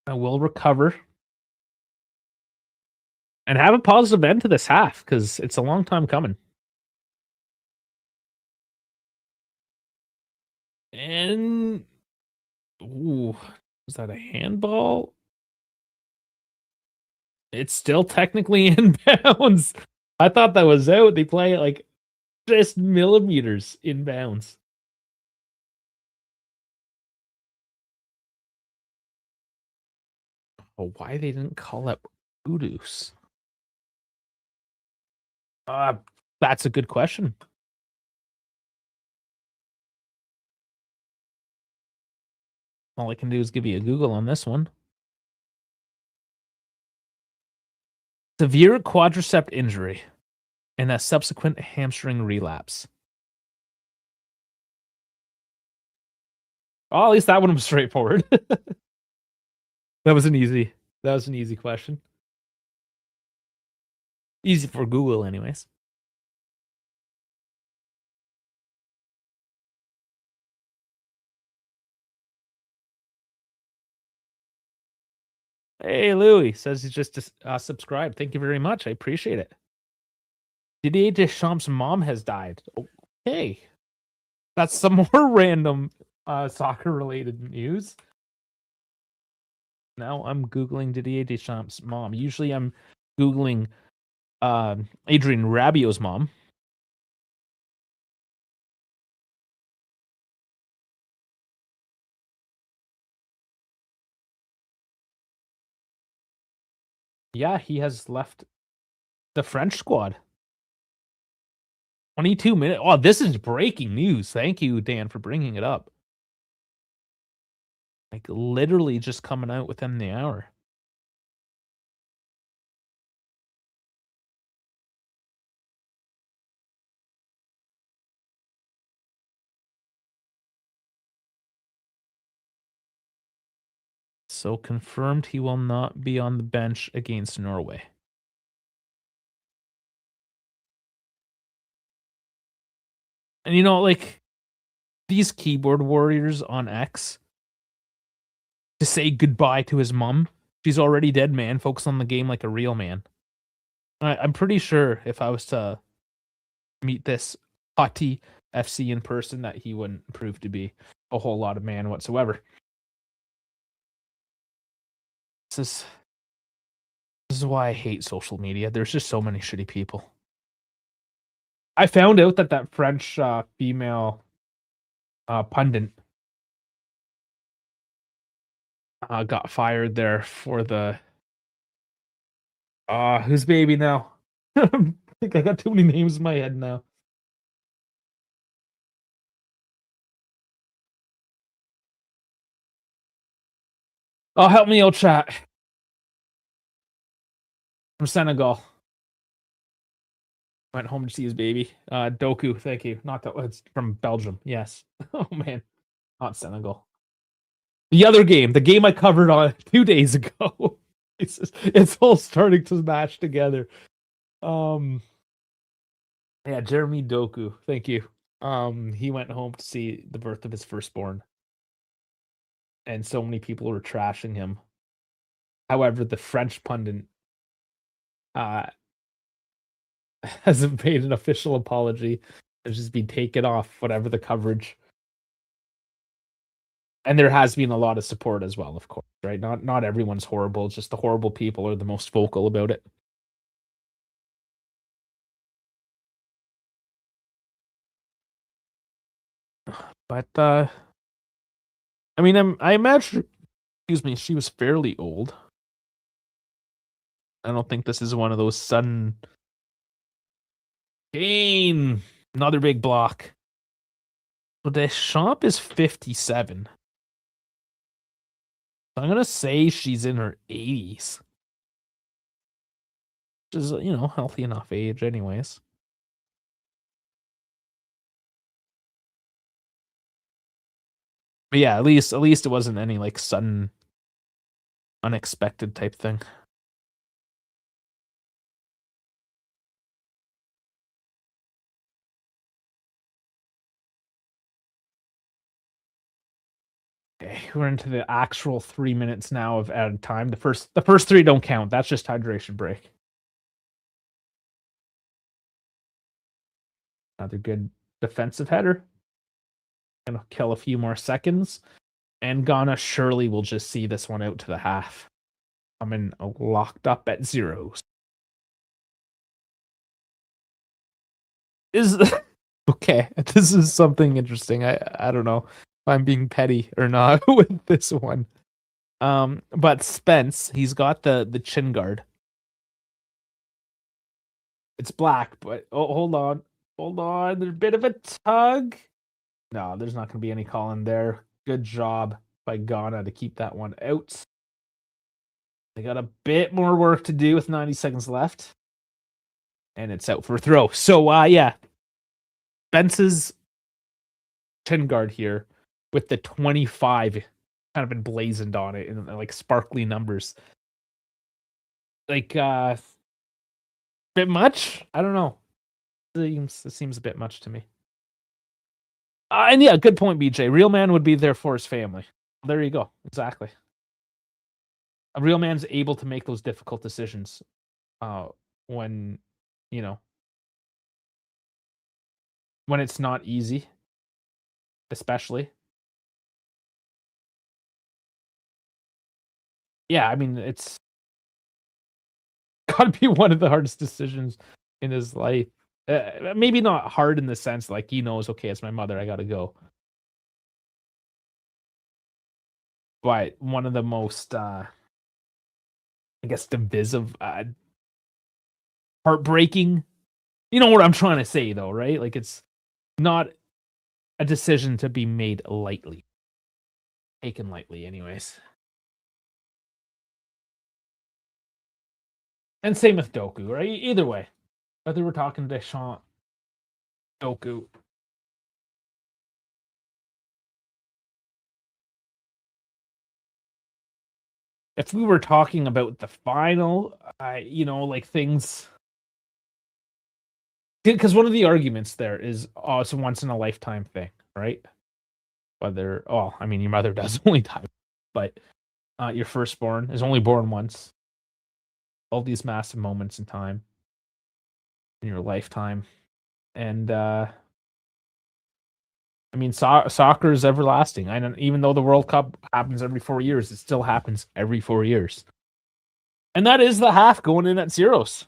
I will recover and have a positive end to this half because it's a long time coming. And ooh, is that a handball? It's still technically in bounds. I thought that was out. They play it like just millimeters in bounds. Oh, why they didn't call up Udus? Uh, that's a good question. All I can do is give you a Google on this one. Severe quadricep injury and a subsequent hamstring relapse. Oh, at least that one was straightforward. That was an easy question. Easy for Google, anyways. Hey, Louis says he's just subscribed. Thank you very much. I appreciate it. Didier Deschamps' mom has died. Okay. That's some more random soccer related news. Now I'm Googling Didier Deschamps' mom. Usually I'm Googling Adrian Rabiot's mom. Yeah, he has left the French squad. 22 minutes. Oh, this is breaking news. Thank you, Dan, for bringing it up. Like literally just coming out within the hour. So confirmed he will not be on the bench against Norway. And you know, like these keyboard warriors on X to say goodbye to his mom. She's already dead, man. Focus on the game like a real man. I'm pretty sure if I was to meet this hottie FC in person, that he wouldn't prove to be a whole lot of man whatsoever. This is why I hate social media. There's just so many shitty people. I found out that French female pundit got fired there for the whose baby now? I think I got too many names in my head now. Oh, help me out, chat. From Senegal. Went home to see his baby. Doku, thank you. Not that it's from Belgium. Yes. Oh man, not Senegal. The other game, the game I covered on 2 days ago. It's all starting to match together. Yeah, Jeremy Doku. Thank you. He went home to see the birth of his firstborn, and so many people were trashing him. However, the French pundit uh hasn't made an official apology. It's just been taken off whatever the coverage. And there has been a lot of support as well, of course, right? Not everyone's horrible. Just the horrible people are the most vocal about it. But I mean, I imagine, excuse me, she was fairly old. I don't think this is one of those sudden gain. Another big block. So Deschamps is 57. So I'm gonna say she's in her 80s. Which is, healthy enough age, anyways. But yeah, at least it wasn't any like sudden, unexpected type thing. Okay, we're into the actual 3 minutes now of added time. The first three don't count. That's just hydration break. Another good defensive header. Gonna kill a few more seconds. And Ghana surely will just see this one out to the half. Coming locked up at zeros. Is okay. This is something interesting. I don't know if I'm being petty or not with this one. But Spence, he's got the chin guard. It's black, but hold on. Hold on. There's a bit of a tug. No, there's not gonna be any call in there. Good job by Ghana to keep that one out. They got a bit more work to do with 90 seconds left. And it's out for a throw. So yeah. Spence's chin guard here with the 25 kind of emblazoned on it in like sparkly numbers. Like bit much? I don't know. It seems a bit much to me. And yeah, good point, BJ. Real man would be there for his family. There you go. Exactly. A real man's able to make those difficult decisions when, you know, when it's not easy, especially. Yeah, I mean, it's got to be one of the hardest decisions in his life. Maybe not hard in the sense like he knows, okay, it's my mother, I got to go. But one of the most, I guess, divisive, heartbreaking. You know what I'm trying to say, though, right? Like it's not a decision to be made lightly, taken lightly, anyways. And same with Doku, right? Either way, whether we're talking Deschamps, Doku. If we were talking about the final, like things, because one of the arguments there is, oh, it's a once in a lifetime thing, right? Whether, oh, I mean, your mother does only die, but your firstborn is only born once. All these massive moments in time in your lifetime, and I mean, soccer is everlasting. I don't, even though the World Cup happens every 4 years, it still happens every 4 years. And that is the half going in at zeros.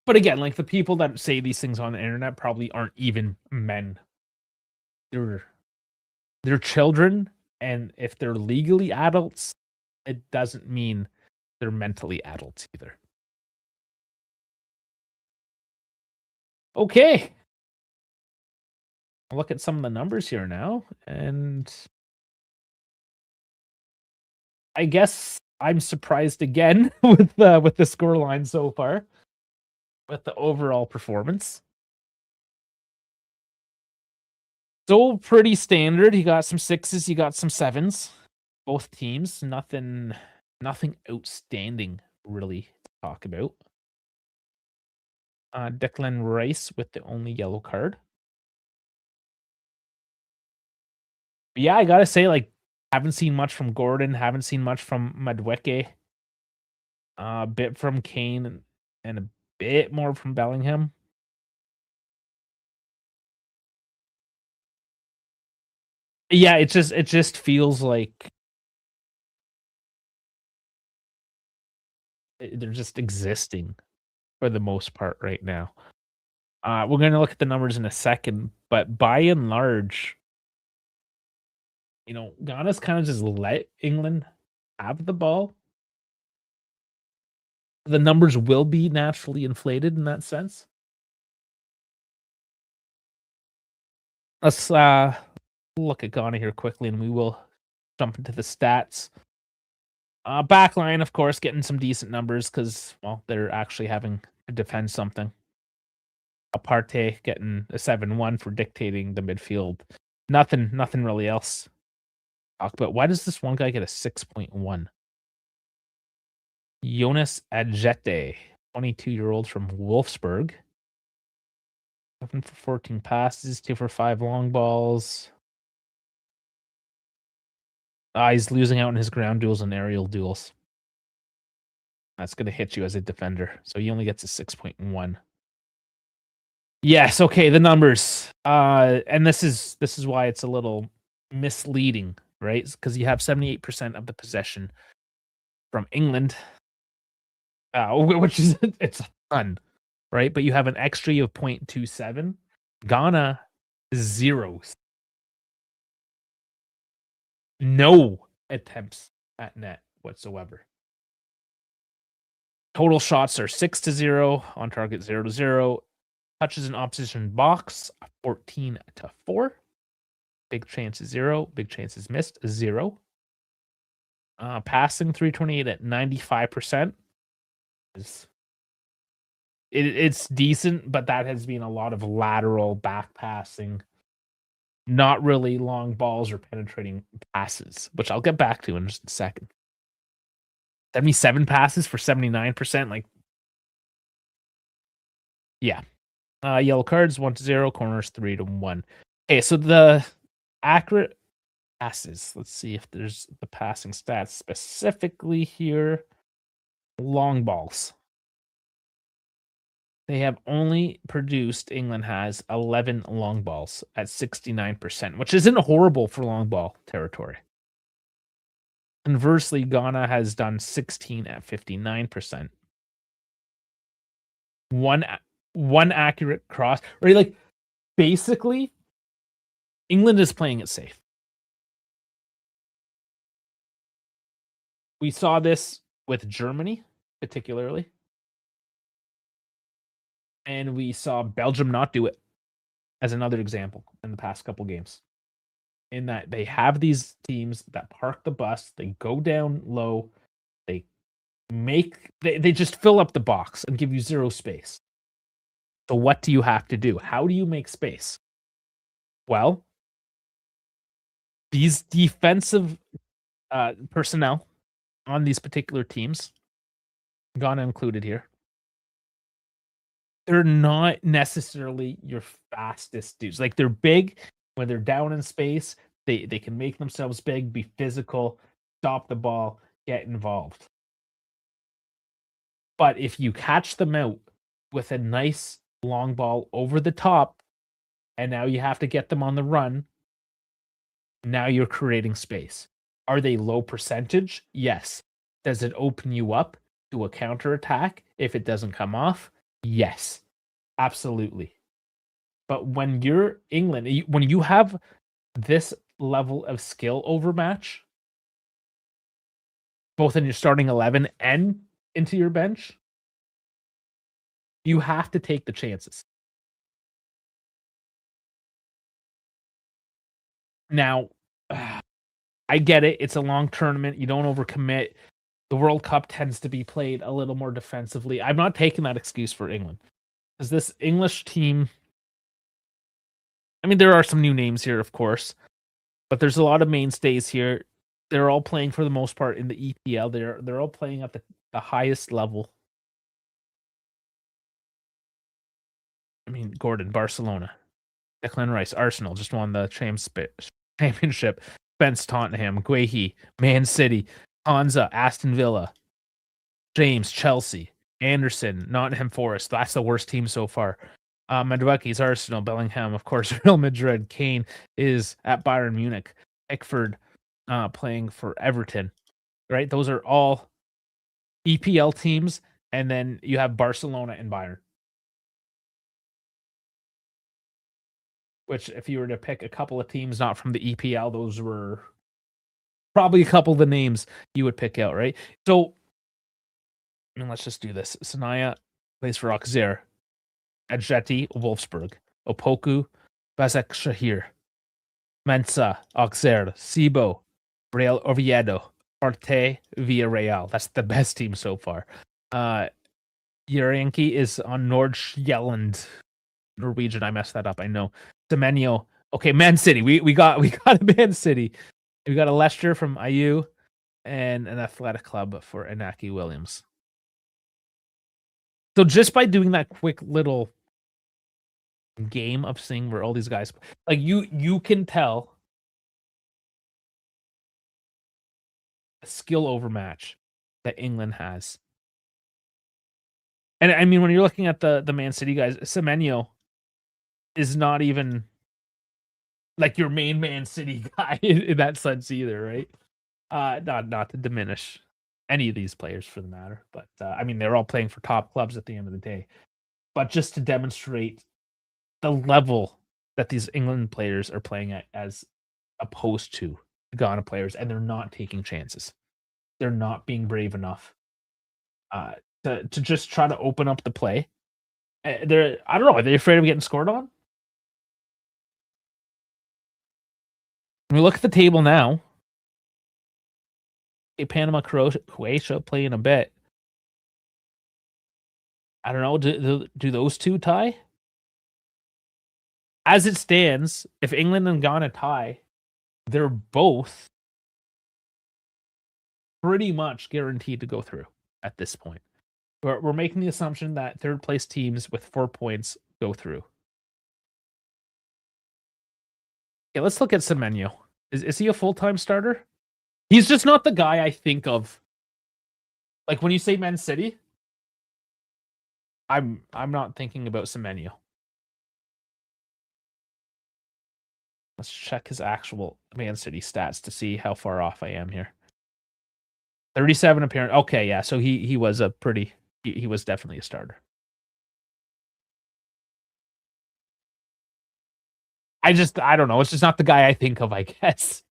But again, like the people that say these things on the internet probably aren't even men. They're children, and if they're legally adults, it doesn't mean they're mentally adults either. Okay. I'll look at some of the numbers here now, and I guess I'm surprised again with the score line so far, with the overall performance. Still pretty standard. You got some sixes, you got some sevens. Both teams, nothing outstanding really to talk about. Declan Rice with the only yellow card. But yeah, I gotta say, like, haven't seen much from Gordon, haven't seen much from Madueke. A bit from Kane and a bit more from Bellingham. Yeah, it just feels like they're just existing for the most part right now. We're gonna look at the numbers in a second, but by and large, Ghana's kind of just let England have the ball. The numbers will be naturally inflated in that sense. Let's look at Ghana here quickly, and we will jump into the stats. Backline, of course, getting some decent numbers because, well, they're actually having to defend something. Aparte getting a 7-1 for dictating the midfield. Nothing really else. But why does this one guy get a 6.1? Jonas Adjete, 22-year-old from Wolfsburg. 7 for 14 passes, 2 for 5 long balls. He's losing out in his ground duels and aerial duels. That's going to hit you as a defender. So he only gets a 6.1. Yes, okay, the numbers. And this is why it's a little misleading, right? Because you have 78% of the possession from England, which is it's a ton, right? But you have an XG of 0.27. Ghana is 0. No attempts at net whatsoever. Total shots are 6-0, on target 0-0. Touches in opposition box 14-4. Big chances 0. Big chances missed 0. Passing 328 at 95%. It's decent, but that has been a lot of lateral back passing, not really long balls or penetrating passes, which I'll get back to in just a second. 77 passes for 79%. Like, yeah. Yellow cards 1-0, corners 3-1. Okay, so the accurate passes. Let's see if there's the passing stats specifically here. Long balls. They have only produced, England has 11 long balls at 69%, which isn't horrible for long ball territory. Conversely, Ghana has done 16 at 59%. One accurate cross, right? Like, basically, England is playing it safe. We saw this with Germany, particularly. And we saw Belgium not do it as another example in the past couple games. In that they have these teams that park the bus, they go down low, they just fill up the box and give you zero space. So what do you have to do? How do you make space? Well, these defensive personnel on these particular teams, Ghana included here, they're not necessarily your fastest dudes. Like, they're big when they're down in space. They can make themselves big, be physical, stop the ball, get involved. But if you catch them out with a nice long ball over the top, and now you have to get them on the run, now you're creating space. Are they low percentage? Yes. Does it open you up to a counterattack if it doesn't come off? Yes, absolutely. But when you're England, when you have this level of skill overmatch, both in your starting 11 and into your bench, you have to take the chances. Now, I get it. It's a long tournament. You don't overcommit. The World Cup tends to be played a little more defensively. I'm not taking that excuse for England. Because this English team, I mean, there are some new names here, of course, but there's a lot of mainstays here. They're all playing for the most part in the EPL. They're all playing at the highest level. I mean, Gordon, Barcelona. Declan Rice, Arsenal, just won the championship. Spence, Tottenham. Guehi, Man City. Hansa, Aston Villa. James, Chelsea. Anderson, Nottingham Forest. That's the worst team so far. Madueke's Arsenal. Bellingham, of course, Real Madrid. Kane is at Bayern Munich. Pickford playing for Everton. Right? Those are all EPL teams. And then you have Barcelona and Bayern. Which, if you were to pick a couple of teams not from the EPL, those were probably a couple of the names you would pick out, right? So, I mean, let's just do this. Sanaya plays for Auxerre. Adjeti, Wolfsburg. Opoku, Bazek Shahir. Mensa, Auxerre. Sibo, Real Oviedo. Arte, Villarreal. That's the best team so far. Yaranki is on Nordjylland. Norwegian. I messed that up. I know. Semenyo. Okay, Man City. We got a Man City. We got a Leicester from IU and an Athletic Club for Inaki Williams. So just by doing that quick little game of seeing where all these guys, like you can tell a skill overmatch that England has. And I mean, when you're looking at the Man City guys, Semenyo is not even like your main Man City guy in that sense either, right? Not to diminish any of these players for the matter, but I mean they're all playing for top clubs at the end of the day. But just to demonstrate the level that these England players are playing at as opposed to Ghana players, and they're not taking chances. They're not being brave enough to just try to open up the play. They're I don't know. Are they afraid of getting scored on? When we look at the table now, Panama, Croatia play in a bit. I don't know. Do those two tie? As it stands, if England and Ghana tie, they're both pretty much guaranteed to go through at this point. We're making the assumption that third place teams with 4 points go through. Okay, let's look at Semenyo. Is he a full-time starter? He's just not the guy I think of. Like when you say Man City, I'm not thinking about Semenyo. Let's check his actual Man City stats to see how far off I am here. 37 appearance. Okay, yeah. So he was a pretty. He was definitely a starter. I don't know. It's just not the guy I think of, I guess.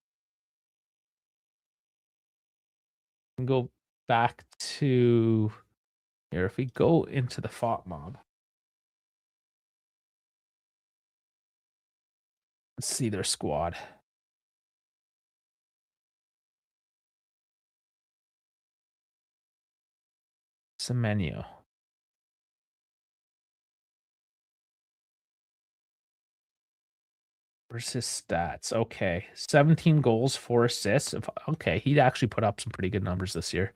Go back to here. If we go into the FOT mob, let's see their squad. Semenyo. Where's his stats? Okay. 17 goals, 4 assists. Okay, he'd actually put up some pretty good numbers this year.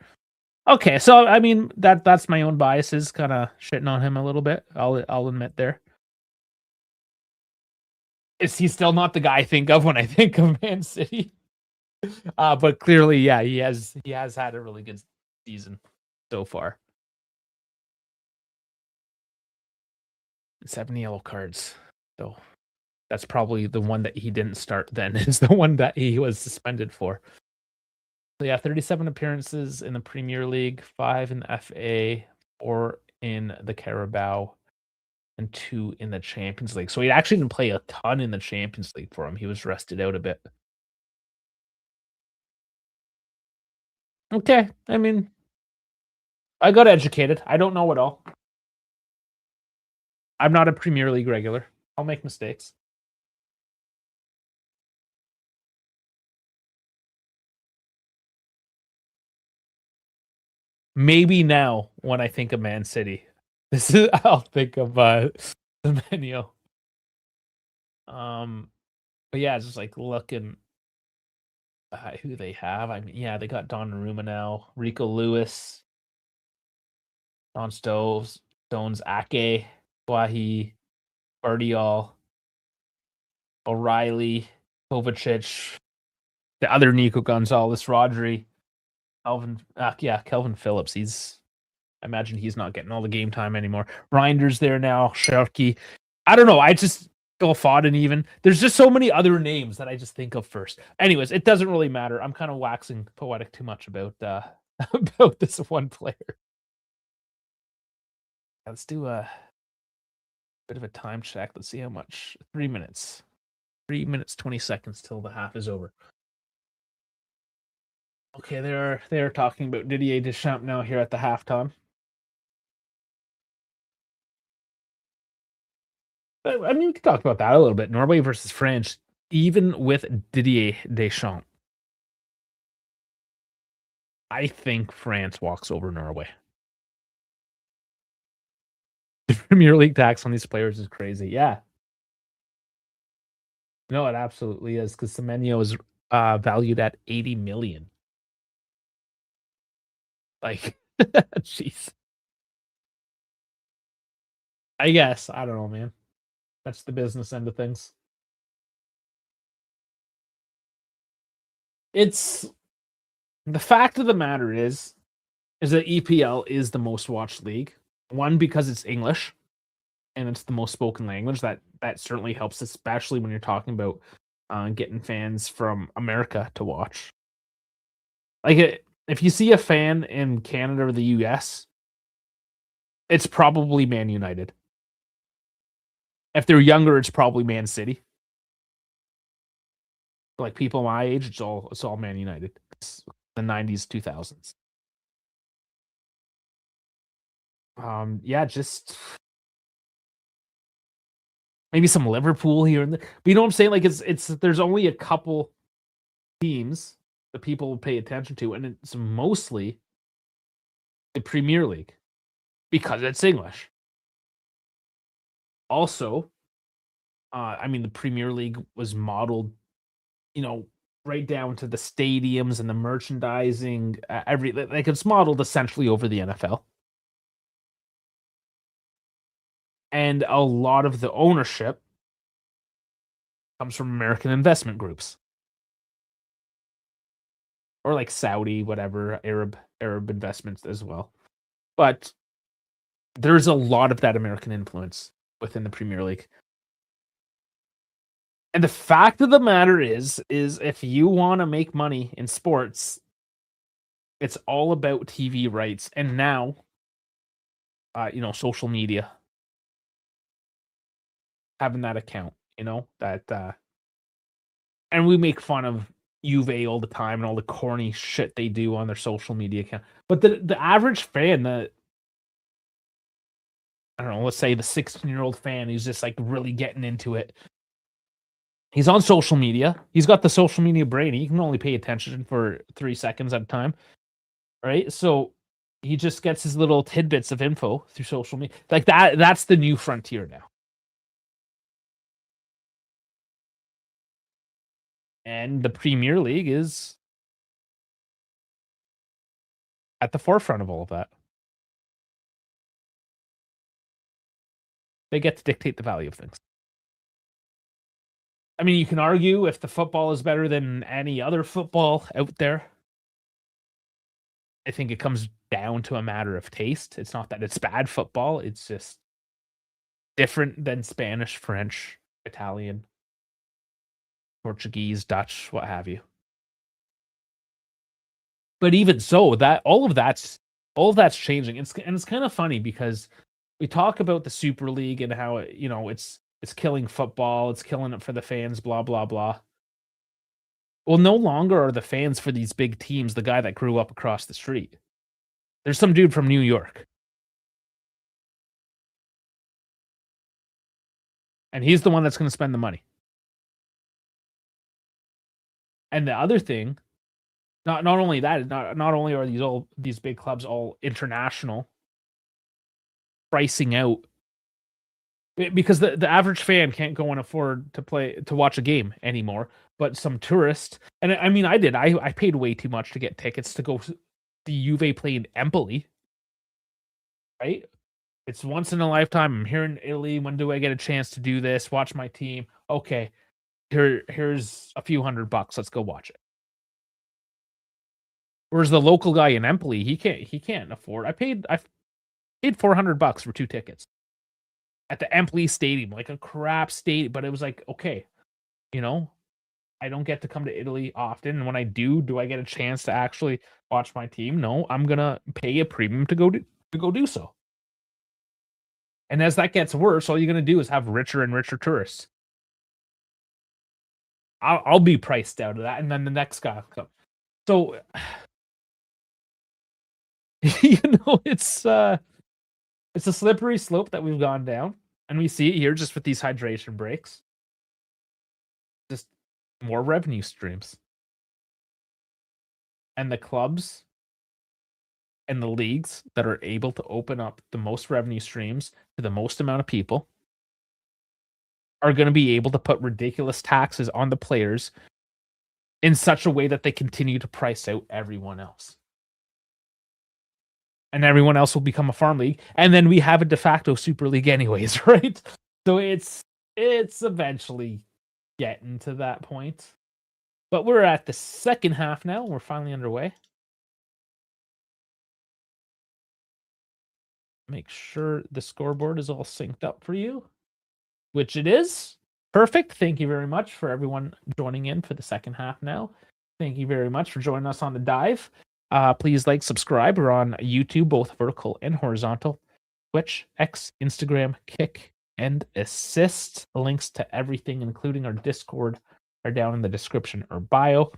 Okay, so I mean that's my own biases kind of shitting on him a little bit. I'll admit there. Is he still not the guy I think of when I think of Man City? But clearly, yeah, he has had a really good season so far. 7 yellow cards. So that's probably the one that he didn't start then, is the one that he was suspended for. So yeah, 37 appearances in the Premier League, 5 in the FA, 4 in the Carabao, and 2 in the Champions League. So he actually didn't play a ton in the Champions League for him. He was rested out a bit. Okay, I mean, I got educated. I don't know it all. I'm not a Premier League regular. I'll make mistakes. Maybe now, when I think of Man City, this is I'll think of the menu. But yeah, just like looking at who they have. I mean, yeah, they got Donnarumma now, Rico Lewis, Don Stones, Ake, Wahi, Bardiol, O'Reilly, Kovacic, the other Nico Gonzalez, Rodri, Kelvin Phillips. I imagine he's not getting all the game time anymore. Reinder's there now, Sharky. I don't know. I just go Foden even. There's just so many other names that I just think of first. Anyways, it doesn't really matter. I'm kind of waxing poetic too much about about this one player. Let's do a bit of a time check. Let's see how much. 3 minutes. 3 minutes, 20 seconds till the half is over. Okay, they're talking about Didier Deschamps now here at the halftime. I mean, we can talk about that a little bit. Norway versus France, even with Didier Deschamps, I think France walks over Norway. The Premier League tax on these players is crazy. Yeah. No, it absolutely is because Semenyo is valued at 80 million. Like, jeez. I guess. I don't know, man. That's the business end of things. It's the fact of the matter is that EPL is the most watched league. One, because it's English and it's the most spoken language. That certainly helps, especially when you're talking about getting fans from America to watch. Like, if you see a fan in Canada or the US, it's probably Man United. If they're younger, it's probably Man City. Like people my age, it's all Man United. It's the 90s, 2000s. Yeah, just maybe some Liverpool here and there. But you know what I'm saying? Like it's there's only a couple teams that people pay attention to, and it's mostly the Premier League because it's English. Also, I mean, the Premier League was modeled, right down to the stadiums and the merchandising. Like it's modeled essentially over the NFL, and a lot of the ownership comes from American investment groups or like Saudi, whatever, Arab investments as well. But there's a lot of that American influence within the Premier League. And the fact of the matter is if you want to make money in sports, it's all about TV rights. And now, social media, having that account, and we make fun of Juve all the time and all the corny shit they do on their social media account. But the average fan, I don't know, let's say the 16-year-old fan who's just like really getting into it. He's on social media. He's got the social media brain. He can only pay attention for 3 seconds at a time, right? So he just gets his little tidbits of info through social media. Like that's the new frontier now. And the Premier League is at the forefront of all of that. They get to dictate the value of things. I mean, you can argue if the football is better than any other football out there. I think it comes down to a matter of taste. It's not that it's bad football. It's just different than Spanish, French, Italian, Portuguese, Dutch, what have you. But even so, that all of that's changing. It's kind of funny because we talk about the Super League and how it's killing football, it's killing it for the fans, blah blah blah. Well, no longer are the fans for these big teams the guy that grew up across the street. There's some dude from New York. And he's the one that's going to spend the money. And the other thing, not only that, not only are these big clubs all international, pricing out because the average fan can't go and afford to watch a game anymore. But some tourists, and I mean, I paid way too much to get tickets to go the Juve play in Empoli, right? It's once in a lifetime. I'm here in Italy. When do I get a chance to do this? Watch my team. Okay, here's a few $100. Let's go watch it. Whereas the local guy in Empoli, he can't afford. I paid $400 for 2 tickets at the Empoli Stadium, like a crap stadium. But it was like, okay, I don't get to come to Italy often, and when I do I get a chance to actually watch my team? No, I'm gonna pay a premium to go do so. And as that gets worse, all you're gonna do is have richer and richer tourists. I'll be priced out of that, and then the next guy will come. So, it's a slippery slope that we've gone down, and we see it here just with these hydration breaks. Just more revenue streams, and the clubs and the leagues that are able to open up the most revenue streams to the most amount of people are going to be able to put ridiculous taxes on the players in such a way that they continue to price out everyone else. And everyone else will become a farm league. And then we have a de facto super league anyways, right? So it's eventually getting to that point. But we're at the second half now. We're finally underway. Make sure the scoreboard is all synced up for you, which it is. Perfect. Thank you very much for everyone joining in for the second half now. Thank you very much for joining us on the dive. Please like, subscribe. We're on YouTube, both vertical and horizontal. Twitch, X, Instagram, Kick, and Assist. The links to everything, including our Discord, are down in the description or bio.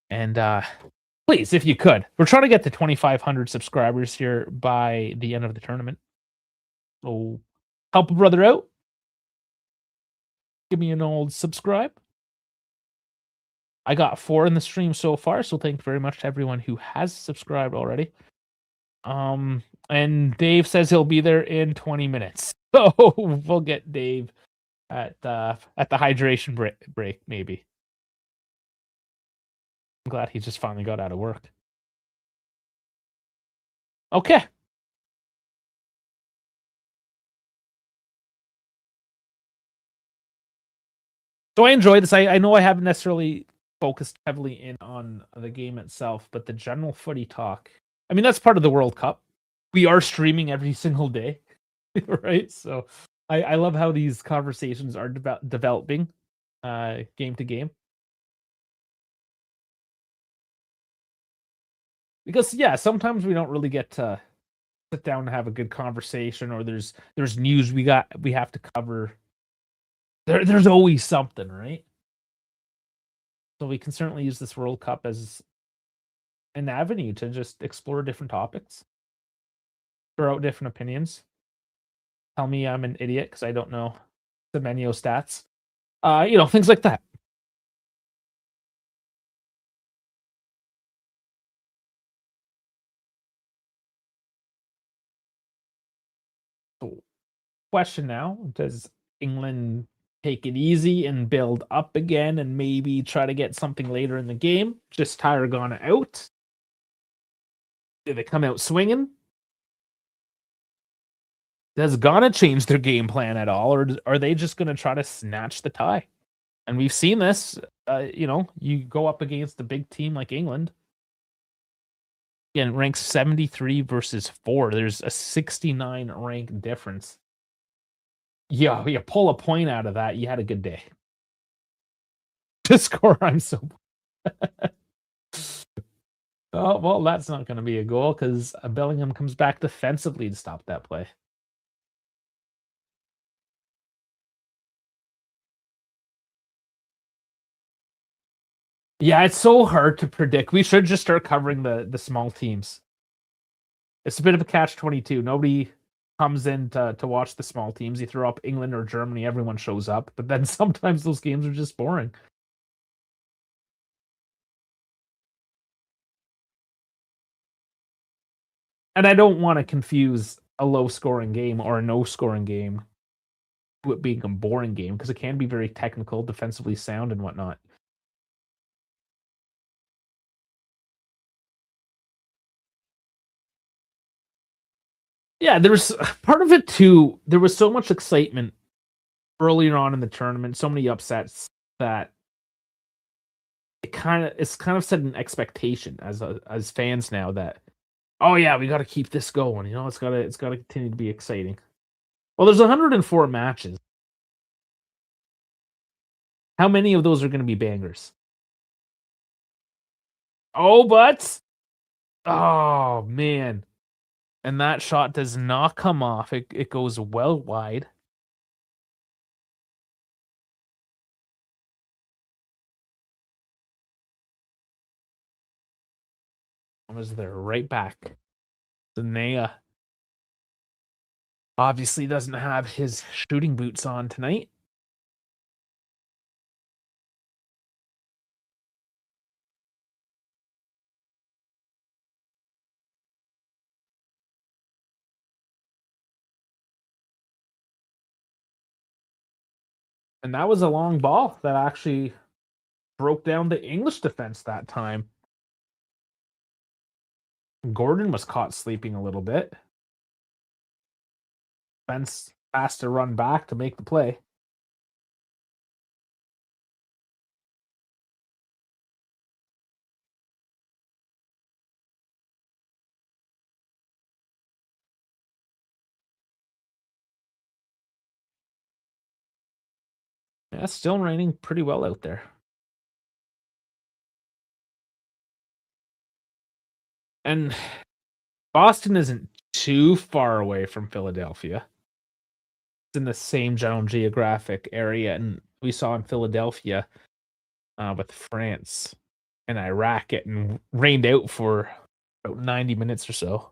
And please, if you could, we're trying to get to 2,500 subscribers here by the end of the tournament. So help a brother out. Give me an old subscribe. I got 4 in the stream so far, so thank you very much to everyone who has subscribed already. And Dave says he'll be there in 20 minutes. So we'll get Dave at the hydration break maybe. I'm glad he just finally got out of work. Okay. So I enjoy this. I know I haven't necessarily focused heavily in on the game itself, but the general footy talk. I mean, that's part of the World Cup. We are streaming every single day, right? So I love how these conversations are developing game to game. Because yeah, sometimes we don't really get to sit down and have a good conversation, or there's news we have to cover. There's always something, right? So we can certainly use this World Cup as an avenue to just explore different topics, throw out different opinions. Tell me I'm an idiot because I don't know the Menio stats. Things like that. So, question now: does England take it easy and build up again, and maybe try to get something later in the game? Just tire Ghana out. Do they come out swinging? Does Ghana change their game plan at all, or are they just going to try to snatch the tie? And we've seen this. You go up against a big team like England. Again, ranks 73 versus 4. There's a 69 rank difference. Yeah, you pull a point out of that, you had a good day. To score, I'm so. Oh, well, that's not going to be a goal because Bellingham comes back defensively to stop that play. Yeah, it's so hard to predict. We should just start covering the small teams. It's a bit of a catch-22. Nobody comes in to watch the small teams. You throw up England or Germany, everyone shows up. But then sometimes those games are just boring. And I don't want to confuse a low-scoring game or a no-scoring game with being a boring game, because it can be very technical, defensively sound, and whatnot. Yeah, there's part of it too. There was so much excitement earlier on in the tournament, so many upsets that it's kind of set an expectation as fans now that, oh yeah, we got to keep this going. It's got to continue to be exciting. Well, there's 104 matches. How many of those are going to be bangers? Oh man, and that shot does not come off. It goes well wide. Was there right back. Zanea obviously doesn't have his shooting boots on tonight. And that was a long ball that actually broke down the English defense that time. Gordon was caught sleeping a little bit. Spence has to run back to make the play. Yeah, it's still raining pretty well out there. And Boston isn't too far away from Philadelphia. It's in the same general geographic area, and we saw in Philadelphia with France and Iraq getting rained out for about 90 minutes or so.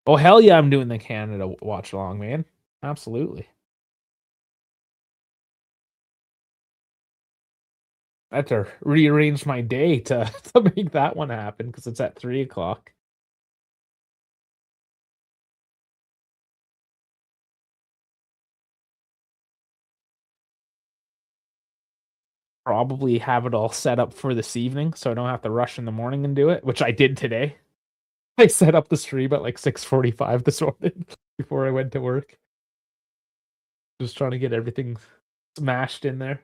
Oh, hell yeah, I'm doing the Canada watch along, man. Absolutely. I had to rearrange my day to, to make that one happen because it's at 3 o'clock. Probably have it all set up for this evening so I don't have to rush in the morning and do it, which I did today. I set up the stream at like 6:45 this morning before I went to work. Just trying to get everything smashed in there.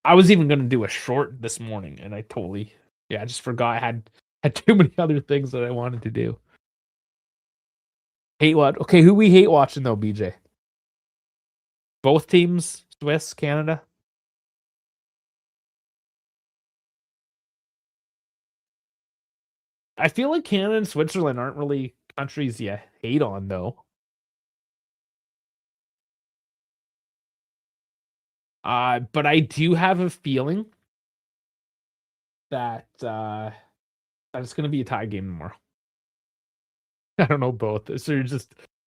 I was even going to do a short this morning, and I totally, I just forgot. I had too many other things that I wanted to do. Hate what? Okay, who we hate watching though, BJ? Both teams, Swiss, Canada. I feel like Canada and Switzerland aren't really countries you hate on though. But I do have a feeling that that it's going to be a tie game tomorrow. I don't know both. So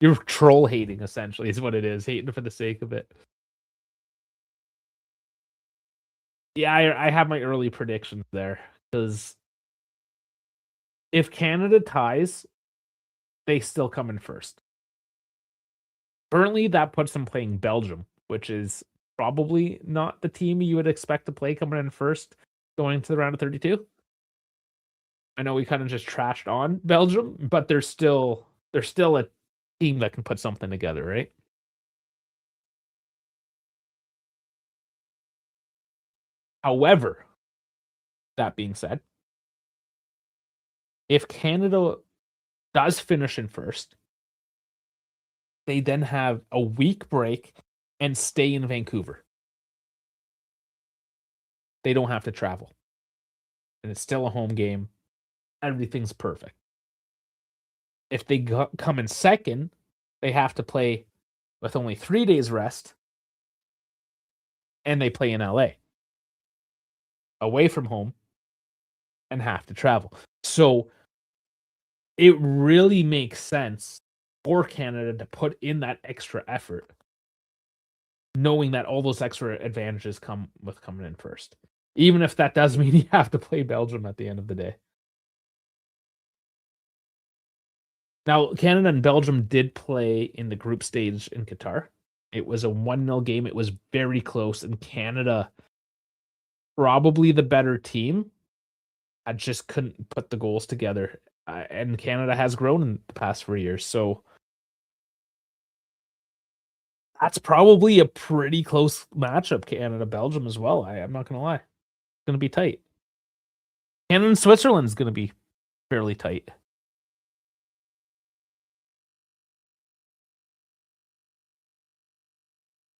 you're troll hating essentially is what it is, hating for the sake of it. Yeah, I have my early predictions there because if Canada ties, they still come in first. Currently, that puts them playing Belgium, which is probably not the team you would expect to play coming in first, going to the round of 32. I know we kind of just trashed on Belgium, but they're still a team that can put something together, right? However, that being said, if Canada does finish in first, they then have a week break and stay in Vancouver. They don't have to travel. And it's still a home game. Everything's perfect. If they come in second, they have to play with only 3 days rest and they play in LA away from home and have to travel. So it really makes sense for Canada to put in that extra effort, knowing that all those extra advantages come with coming in first. Even if that does mean you have to play Belgium at the end of the day. Now, Canada and Belgium did play in the group stage in Qatar. It was a 1-0 game. It was very close, and Canada, probably the better team, I just couldn't put the goals together. And Canada has grown in the past 4 years, so that's probably a pretty close matchup, Canada Belgium as well. I'm not gonna lie, it's gonna be tight. Canada and Switzerland is gonna be fairly tight.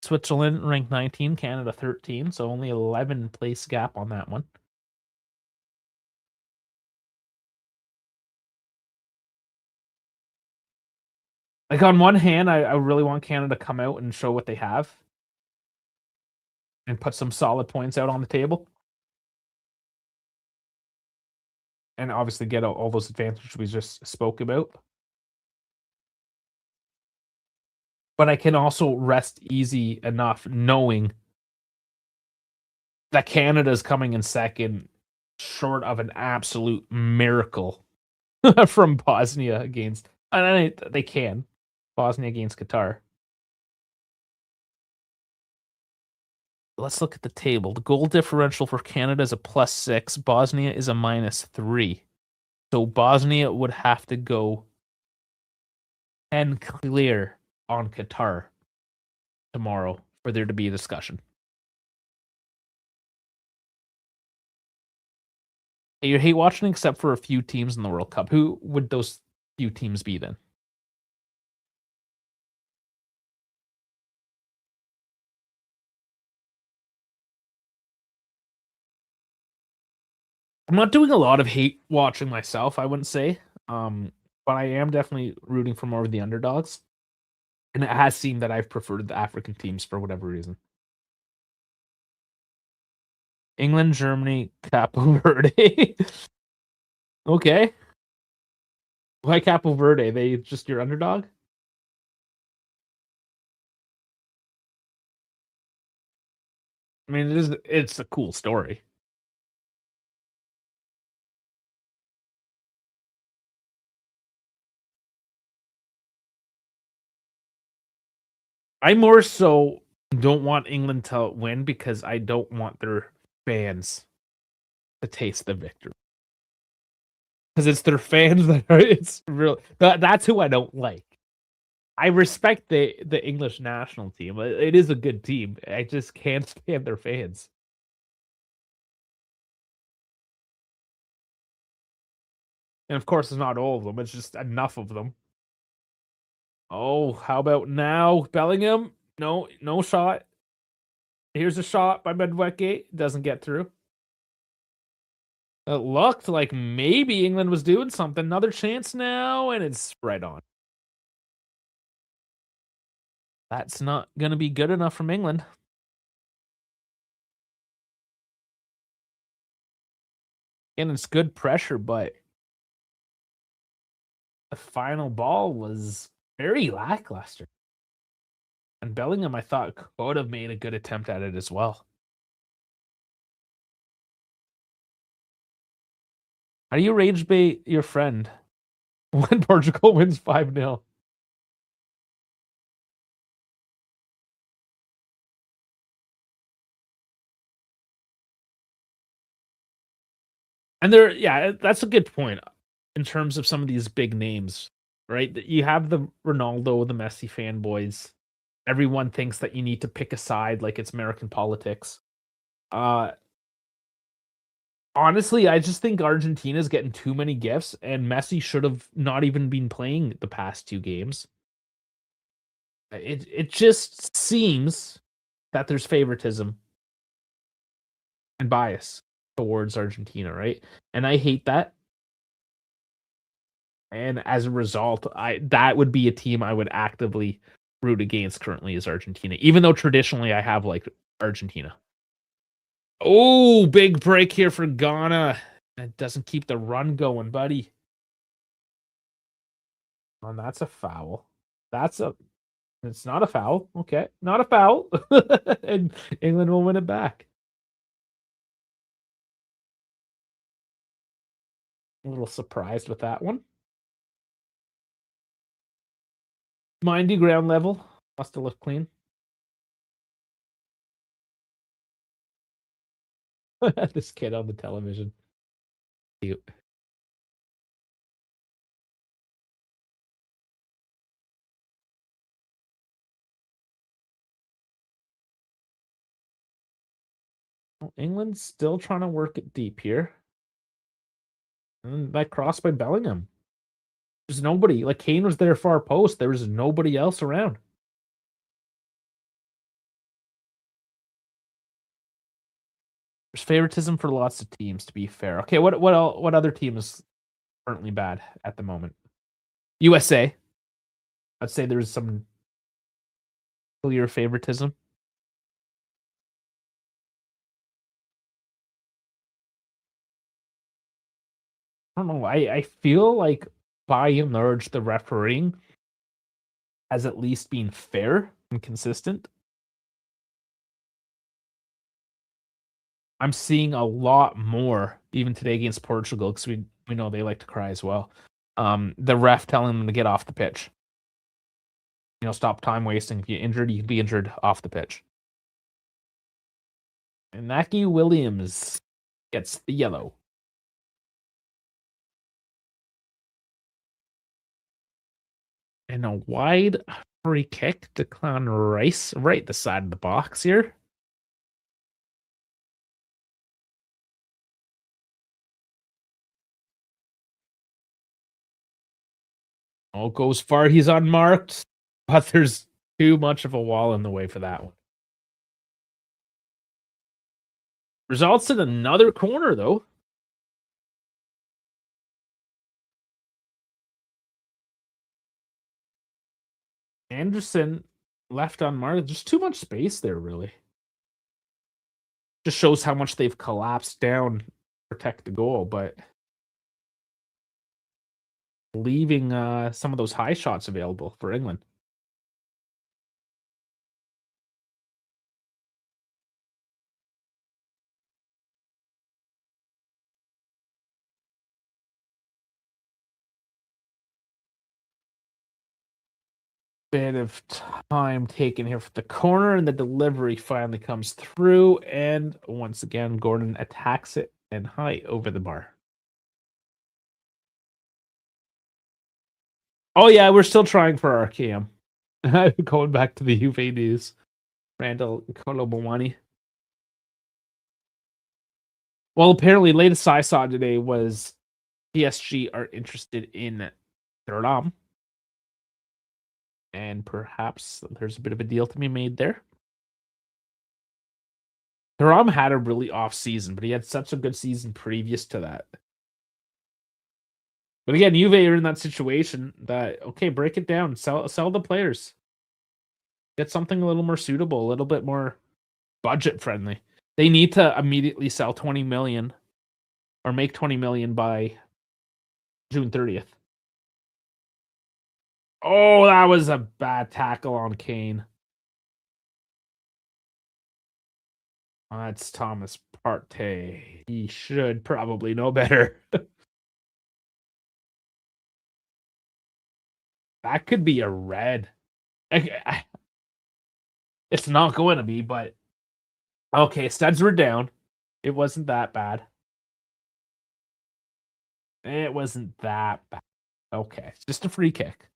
Switzerland ranked 19, Canada 13, so only 11 place gap on that one. Like on one hand, I really want Canada to come out and show what they have and put some solid points out on the table. And obviously get all those advantages we just spoke about. But I can also rest easy enough knowing that Canada's coming in second, short of an absolute miracle from Bosnia against They can. Bosnia against Qatar. Let's look at the table. The goal differential for Canada is a +6. Bosnia is a -3. So Bosnia would have to go 10 clear on Qatar tomorrow for there to be a discussion. You hate watching except for a few teams in the World Cup. Who would those few teams be then? I'm not doing a lot of hate watching myself, I wouldn't say. But I am definitely rooting for more of the underdogs. And it has seemed that I've preferred the African teams for whatever reason. England, Germany, Capo Verde. Okay. Why Capo Verde? They just your underdog? I mean, it's a cool story. I more so don't want England to win because I don't want their fans to taste the victory. Because it's their fans that are it's real that's who I don't like. I respect the English national team. It is a good team. I just can't stand their fans. And of course, it's not all of them. It's just enough of them. Oh, how about now, Bellingham? No, no shot. Here's a shot by Medweke. Doesn't get through. It looked like maybe England was doing something. Another chance now, and it's right on. That's not going to be good enough from England. And it's good pressure, but the final ball was very lackluster. And Bellingham, I thought, could have made a good attempt at it as well. How do you rage bait your friend when Portugal wins 5-0? And yeah, that's a good point in terms of some of these big names, right? You have the Ronaldo, the Messi fanboys. Everyone thinks that you need to pick a side like it's American politics. Uh Honestly, I just think Argentina's getting too many gifts, and Messi should have not even been playing the past 2 games. It just seems that there's favoritism and bias towards Argentina, right? And I hate that. And as a result, I that would be a team I would actively root against currently is Argentina, even though traditionally I have liked Argentina. Oh, big break here for Ghana. That doesn't keep the run going, buddy. And that's a foul. That's a It's not a foul. Okay. Not a foul. And England will win it back. A little surprised with that one. Mindy ground level. Must have looked clean. This kid on the television. Cute. Well, England's still trying to work it deep here. And that cross by Bellingham. There's nobody. Like Kane was there far post. There was nobody else around. There's favoritism for lots of teams, to be fair. Okay, what other team is currently bad at the moment? USA. I'd say there's some clear favoritism. I don't know. I feel like by and large the refereeing has at least been fair and consistent. I'm seeing a lot more even today against Portugal because we know they like to cry as well. the ref telling them to get off the pitch. Stop time wasting. If you're injured, you can be injured off the pitch. And Naki Williams gets the yellow. And a wide free kick to Clown Rice, right the side of the box here. Oh, goes far. He's unmarked, but there's too much of a wall in the way for that one. Results in another corner, though. Anderson left unmarked. Just too much space there, really. Just shows how much they've collapsed down to protect the goal, but leaving some of those high shots available for England. Bit of time taken here for the corner, and the delivery finally comes through. And once again, Gordon attacks it and high over the bar. Oh, yeah, we're still trying for our cam. Going back to the Juve news. Randall Colomboani. Well, apparently, latest I saw today was PSG are interested in Thuram. And perhaps there's a bit of a deal to be made there. Thuram had a really off season, but he had such a good season previous to that. But again, Juve are in that situation that, okay, break it down. Sell the players. Get something a little more suitable, a little bit more budget friendly. They need to immediately sell 20 million or make 20 million by June 30th. Oh, that was a bad tackle on Kane. That's Thomas Partey. He should probably know better. That could be a red. It's not going to be, but okay, studs were down. It wasn't that bad. It wasn't that bad. Okay, it's just a free kick.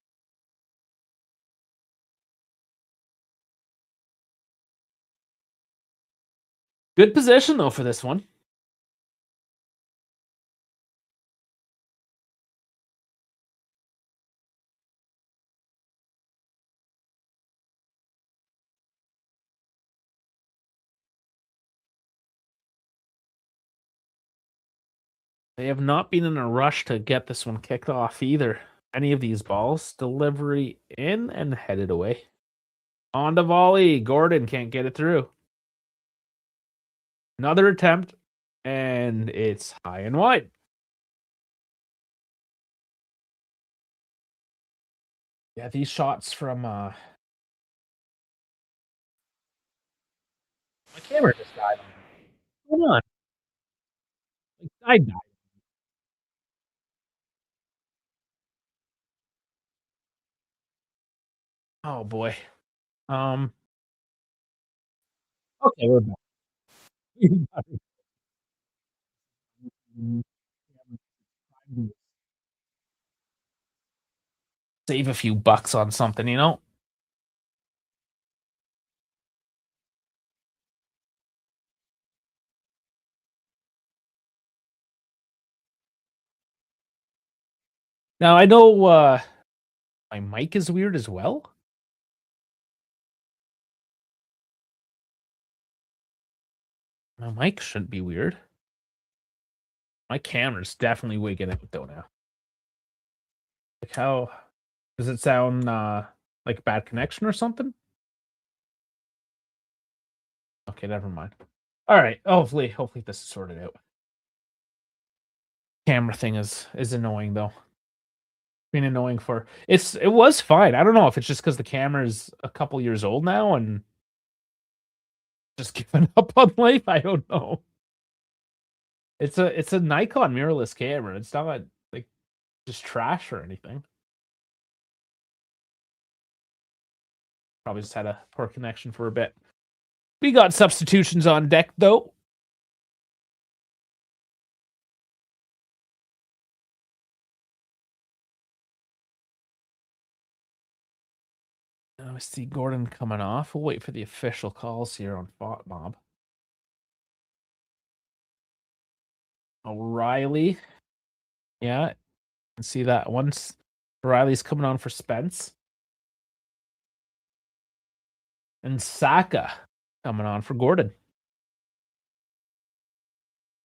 Good position, though, for this one. They have not been in a rush to get this one kicked off either. Any of these balls. Delivery in and headed away. On the volley. Gordon can't get it through. Another attempt, and it's high and wide. Yeah, these shots from my camera just died. What's going on? I died. Oh boy. Okay, we're back. Save a few bucks on something, you know? Now I know my mic is weird as well. My mic shouldn't be weird. My camera's definitely wigging out though now. Like how does it sound like a bad connection or something? Okay, never mind. All right. Hopefully this is sorted out. Camera thing is annoying though. Been annoying for it was fine. I don't know if it's just because the camera is a couple years old now and just giving up on life. I don't know. It's a Nikon mirrorless camera. It's not like just trash or anything. Probably just had a poor connection for a bit. We got substitutions on deck, though. I see Gordon coming off. We'll wait for the official calls here on Bot Mob. O'Reilly. Yeah, you can see that once O'Reilly's coming on for Spence. And Saka coming on for Gordon.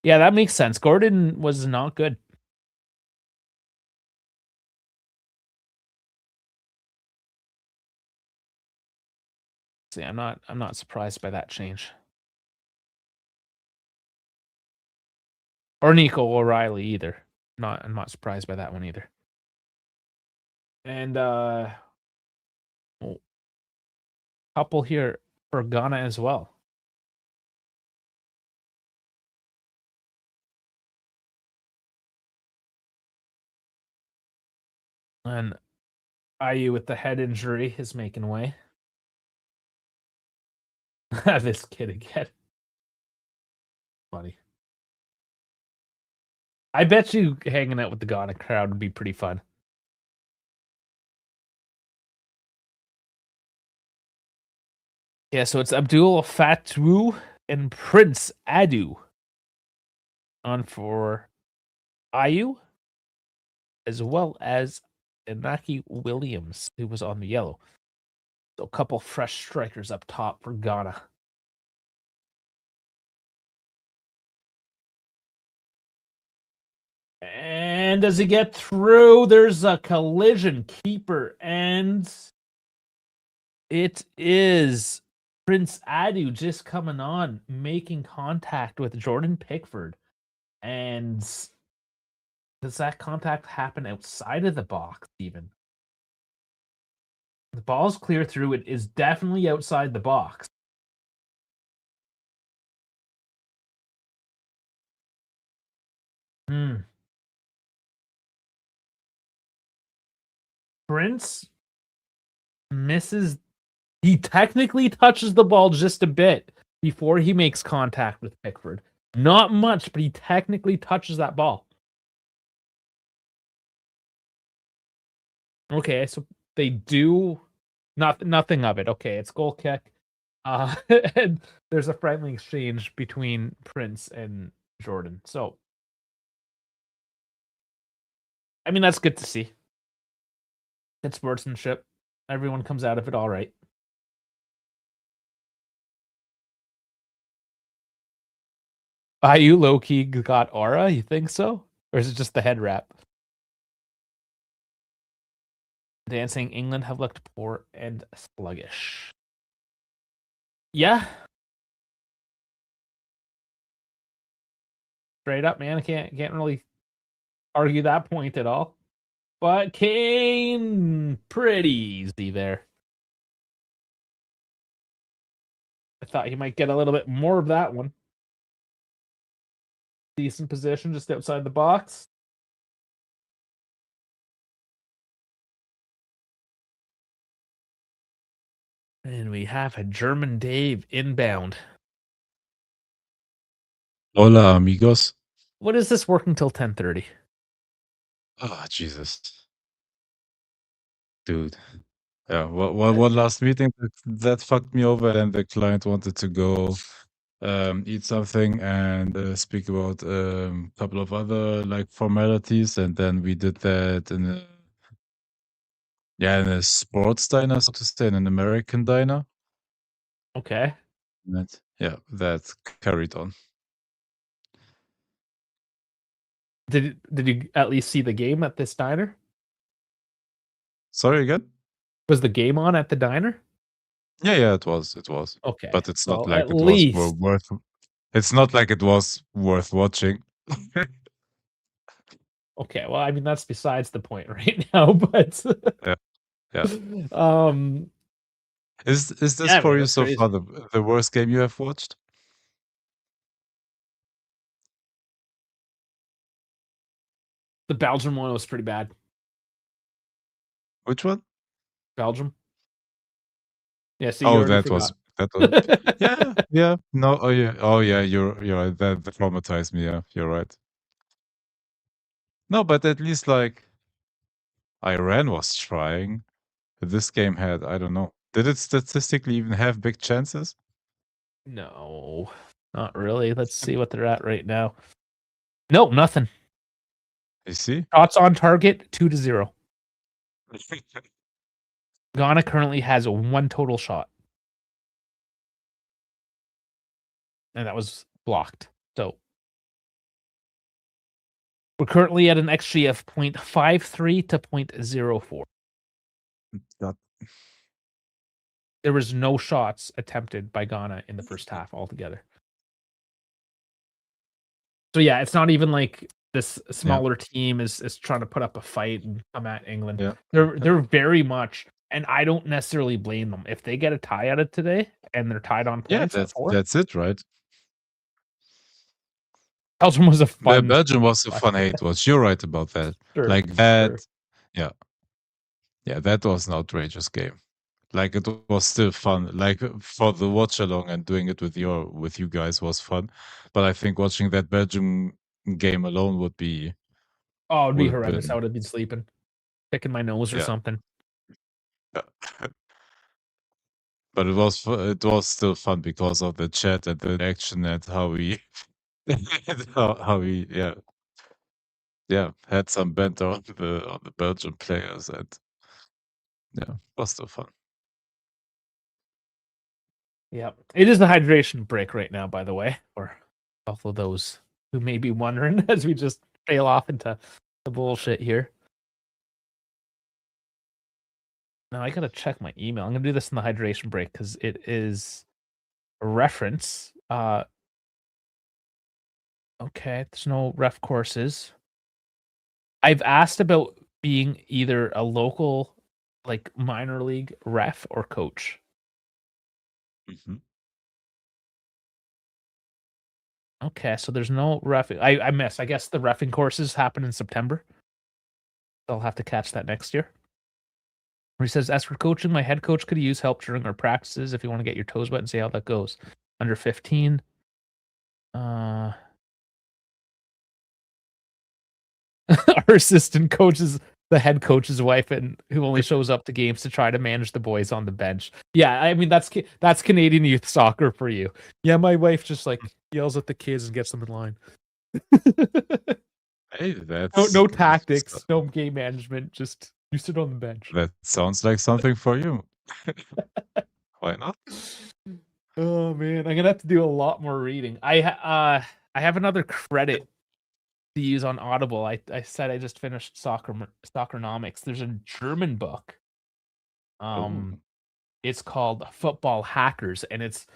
Yeah, that makes sense. Gordon was not good. See, I'm not surprised by that change. Or Nico O'Reilly either. I'm not surprised by that one either. And couple here for Ghana as well. And IU with the head injury is making way. This kid again. Funny. I bet you hanging out with the Ghana crowd would be pretty fun. Yeah, so it's Abdul Fatu and Prince Adu on for IU, as well as Inaki Williams, who was on the yellow. So a couple fresh strikers up top for Ghana. And does he get through? There's a collision keeper, and it is Prince Adu just coming on, making contact with Jordan Pickford. And does that contact happen outside of the box even? The ball's clear through. It is definitely outside the box. Prince misses. He technically touches the ball just a bit before he makes contact with Pickford. Not much, but he technically touches that ball. Okay, so they do nothing of it. Okay, it's goal kick. And there's a friendly exchange between Prince and Jordan. So, I mean, that's good to see. Good sportsmanship. Everyone comes out of it all right. IU low key got aura. You think so, or is it just the head wrap? Dancing England have looked poor and sluggish. Yeah, straight up, man. I can't really argue that point at all. But Kane, pretty easy there. I thought he might get a little bit more of that one. Decent position just outside the box. And we have a German Dave inbound. Hola, amigos. What is this working till 10:30? Oh, Jesus. Dude. Yeah, one last meeting that fucked me over, and the client wanted to go eat something and speak about a couple of other like formalities, and then we did that in a sports diner, so to say, in an American diner. Okay. And that carried on. Did you at least see the game at this diner? Sorry again? Was the game on at the diner? Yeah, it was. Okay. But it's not Well, like at it was least. worth. It's not like it was worth watching. Okay, well, I mean that's besides the point right now, but Yeah. Is this Yeah, for man, you that's so crazy. far the worst game you have watched? The Belgium one was pretty bad. Which one? Belgium. Yeah, so you Oh, already that forgot. was yeah, yeah. No, oh yeah, you're right. That traumatized me. Yeah, you're right. No, but at least like Iran was trying. This game had, I don't know. Did it statistically even have big chances? No, not really. Let's see what they're at right now. No, nothing. You see? Shots on target, 2-0. Ghana currently has one total shot, and that was blocked. So we're currently at an XG of 0.53 to 0.04. God. There was no shots attempted by Ghana in the first half altogether. So yeah, it's not even like this smaller team is trying to put up a fight and come at England. Yeah. They're very much, and I don't necessarily blame them. If they get a tie out of today and they're tied on Yeah, points at 4, that's it, right? Belgium was a fun Belgium was a watch. fun hate watch. You're right about that. Sure, Like that, sure. yeah. Yeah, that was an outrageous game. Like it was still fun. Like for the watch along and doing it with you guys was fun. But I think watching that Belgium game alone Oh, it'd be would have horrendous. I been would have been sleeping, picking my nose or yeah. something. Yeah. But it was still fun because of the chat and the action and how we and how we had some banter on the Belgian players and yeah, was still fun. Yeah, it is the hydration break right now, by the way, for all of those who may be wondering as we just trail off into the bullshit here. Now I gotta check my email. I'm gonna do this in the hydration break because it is a reference. Okay, there's no ref courses. I've asked about being either a local, like minor league ref or coach. Mhm. Okay, so there's no ref. I missed. I guess the refing courses happen in September. I'll have to catch that next year. Where he says, as for coaching, my head coach could use help during our practices if you want to get your toes wet and see how that goes. Under 15. Our assistant coach is the head coach's wife and who only shows up to games to try to manage the boys on the bench. Yeah, I mean that's Canadian youth soccer for you. Yeah, my wife just like yells at the kids and gets them in line. Hey, No tactics, no game management, just you sit on the bench. that sounds like something for you. Why not? Oh man, I'm gonna have to do a lot more reading. I have another credit to use on Audible. I said I just finished Soccernomics. There's a German book. Oh, It's called Football Hackers, and it's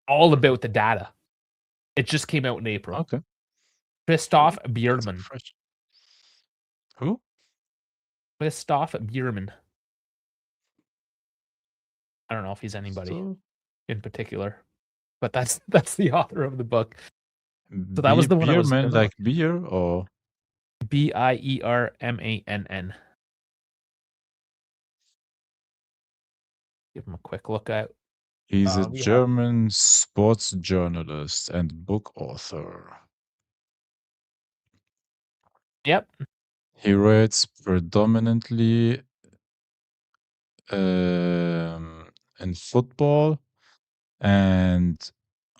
all about the data. It just came out in April. okay. Christoph That's Biermann. fresh. Who? Christoph Biermann. I don't know if he's anybody So in particular, but that's the author of the book. So that was the one I was Beerman gonna like look. beer or Biermann. Give him a quick look at. he's a We have German sports journalist and book author. Yep. He writes predominantly in football and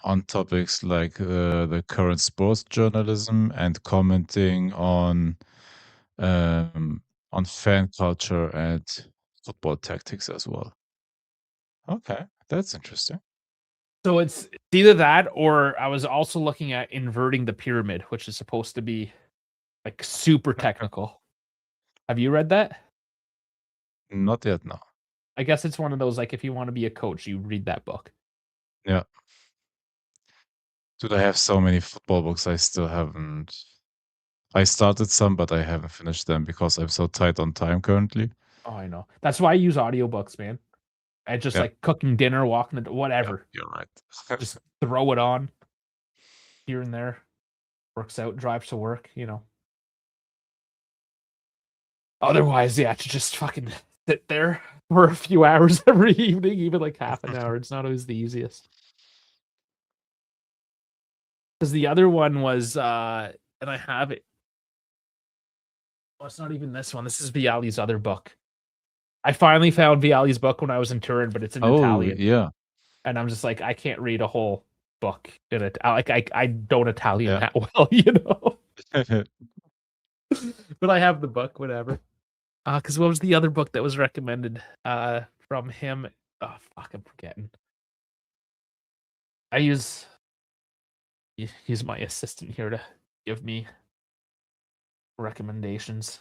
on topics like the current sports journalism and commenting on fan culture and football tactics as well. Okay, that's interesting. So it's either that or I was also looking at inverting the pyramid, which is supposed to be like super technical. Have you read that? Not yet, no. I guess it's one of those like if you want to be a coach, you read that book. Yeah. Dude, I have so many football books I still haven't. I started some, but I haven't finished them because I'm so tight on time currently. Oh, I know. That's why I use audiobooks, man. I just Yeah, like cooking dinner, walking the yeah, whatever. you're right. Just throw it on here and there. Works out, drives to work, Otherwise, yeah, to just fucking sit there for a few hours every evening, even like half an hour. It's not always the easiest. Because the other one was, and I have it. Oh, it's not even this one. This is Viali's other book. I finally found Viali's book when I was in Turin, but it's in Oh, Italian. yeah. And I'm just like, I can't read a whole book in it. Like I don't Italian Yeah. that well, you know. But I have the book, whatever. Because what was the other book that was recommended from him? Oh fuck, I'm forgetting. I use he's my assistant here to give me recommendations.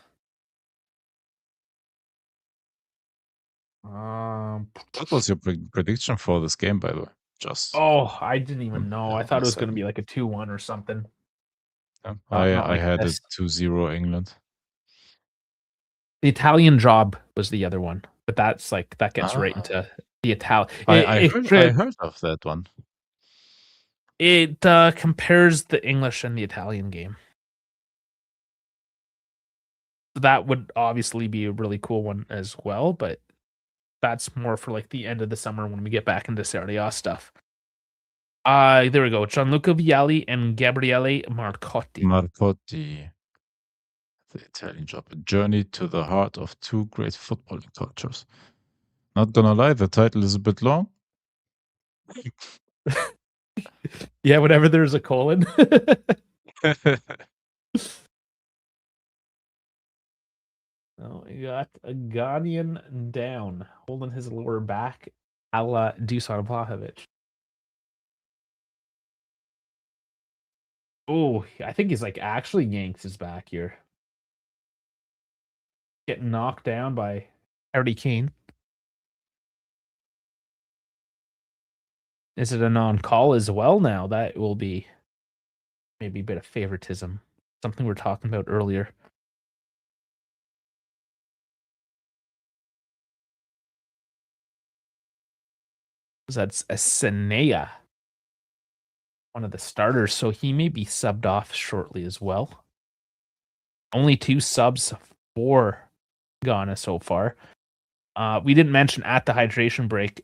What was your prediction for this game, by the way? Just Oh, I didn't even know. I on thought my it was going side. to be like a 2-1 or something. Yeah. Not I like had a this. 2-0 England. The Italian Job was the other one, but that's like that gets right Ah, into the Italian. I heard of that one. It compares the English and the Italian game. That would obviously be a really cool one as well, but that's more for like the end of the summer when we get back into Serie A stuff. There we go. Gianluca Vialli and Gabriele Marcotti. Marcotti, the Italian Job, a journey to the heart of two great footballing cultures. Not gonna lie, the title is a bit long. Yeah, whenever there's a colon. Oh, we got a Ghanaian down, holding his lower back, a la Dusan Vlahovic. Oh, I think he's like actually yanked his back here. Getting knocked down by Harry Kane. Is it a non-call as well now? That will be maybe a bit of favoritism. Something we are talking about earlier. That's a Senea, one of the starters, so he may be subbed off shortly as well. Only 2 subs for Ghana so far. We didn't mention at the hydration break,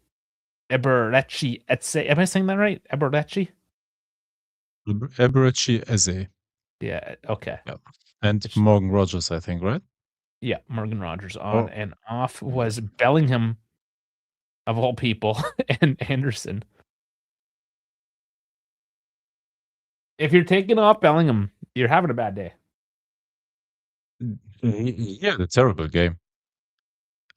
Eberechi Etse. Am I saying that right? Eberechi? Eberechi Eze. Yeah, okay. Yeah. And Morgan Rogers, I think, right? Yeah, Morgan Rogers on Oh, and off was Bellingham, of all people, and Anderson. If you're taking off Bellingham, you're having a bad day. he had a terrible game.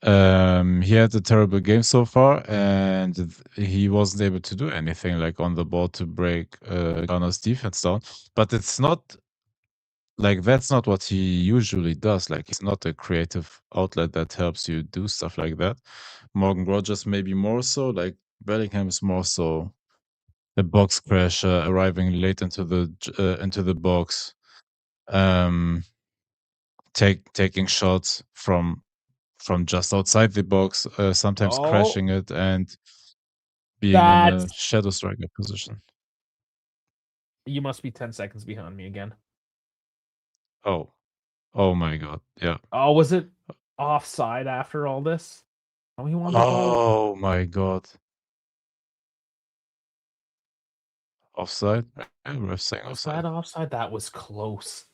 He had a terrible game so far, and he wasn't able to do anything like on the ball to break Ghana's defense down. But it's not like that's not what he usually does. Like he's not a creative outlet that helps you do stuff like that. Morgan Rogers maybe more so. Like Bellingham is more so a box crasher, arriving late into the box, um, taking shots from just outside the box, sometimes Oh, crashing it and being in a that's shadow striker position. you must be 10 seconds behind me again. Oh, oh my god, yeah. Oh, was it offside after all this? Oh, he won the ball. Oh my god. Offside? Ref saying Was offside. that offside? That was close.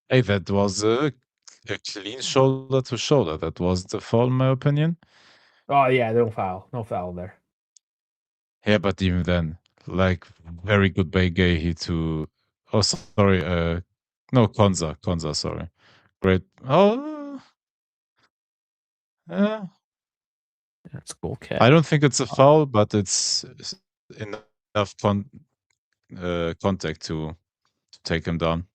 Hey, that was a clean shoulder to shoulder. That was the foul, in my opinion. Oh yeah, no foul. No foul there. Yeah, but even then, like very good by Gahey to. Oh, sorry. No, Konza. Sorry. Great. Oh, yeah. That's goal kick. I don't think it's a foul, but it's enough contact to take him down.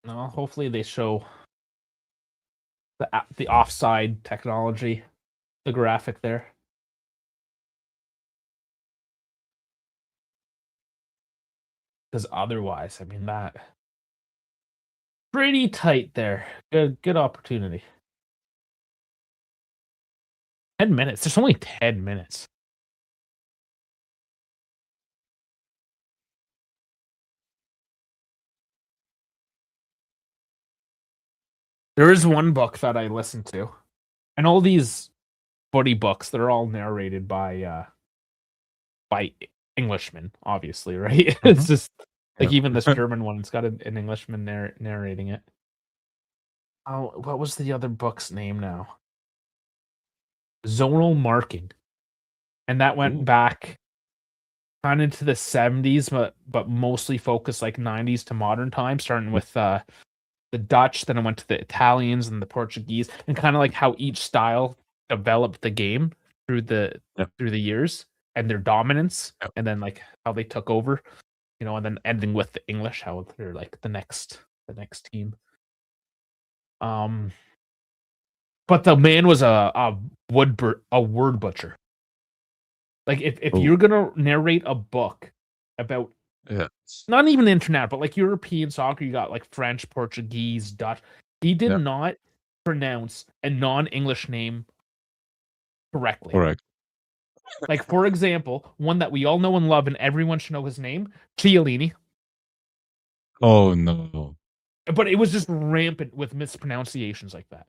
No, hopefully they show the offside technology, the graphic there. Because otherwise, I mean that pretty tight there. Good opportunity. 10 minutes. There's only 10 minutes. There is one book that I listened to, and all these footy books, they're all narrated by Englishmen, obviously, right? It's Mhm. just like Yep. even this German one, it's got an Englishman narrating it. Oh, what was the other book's name now? Zonal Marking, and that went Ooh, back kind of into the 70s, but mostly focused like 90s to modern times, starting yeah, with the Dutch, then it went to the Italians and the Portuguese, and kind of like how each style developed the game through the yeah, through the years and their dominance, yeah. and then like how they took over, and then ending with the English, how they're like the next team. Um, but the man was a word butcher. Like if Oh, you're gonna narrate a book about yeah, not even internet, but like European soccer, you got like French, Portuguese, Dutch. He did yeah, not pronounce a non-English name correctly. correct. Like, for example, one that we all know and love, and everyone should know his name, Chiellini. Oh no. But it was just rampant with mispronunciations like that.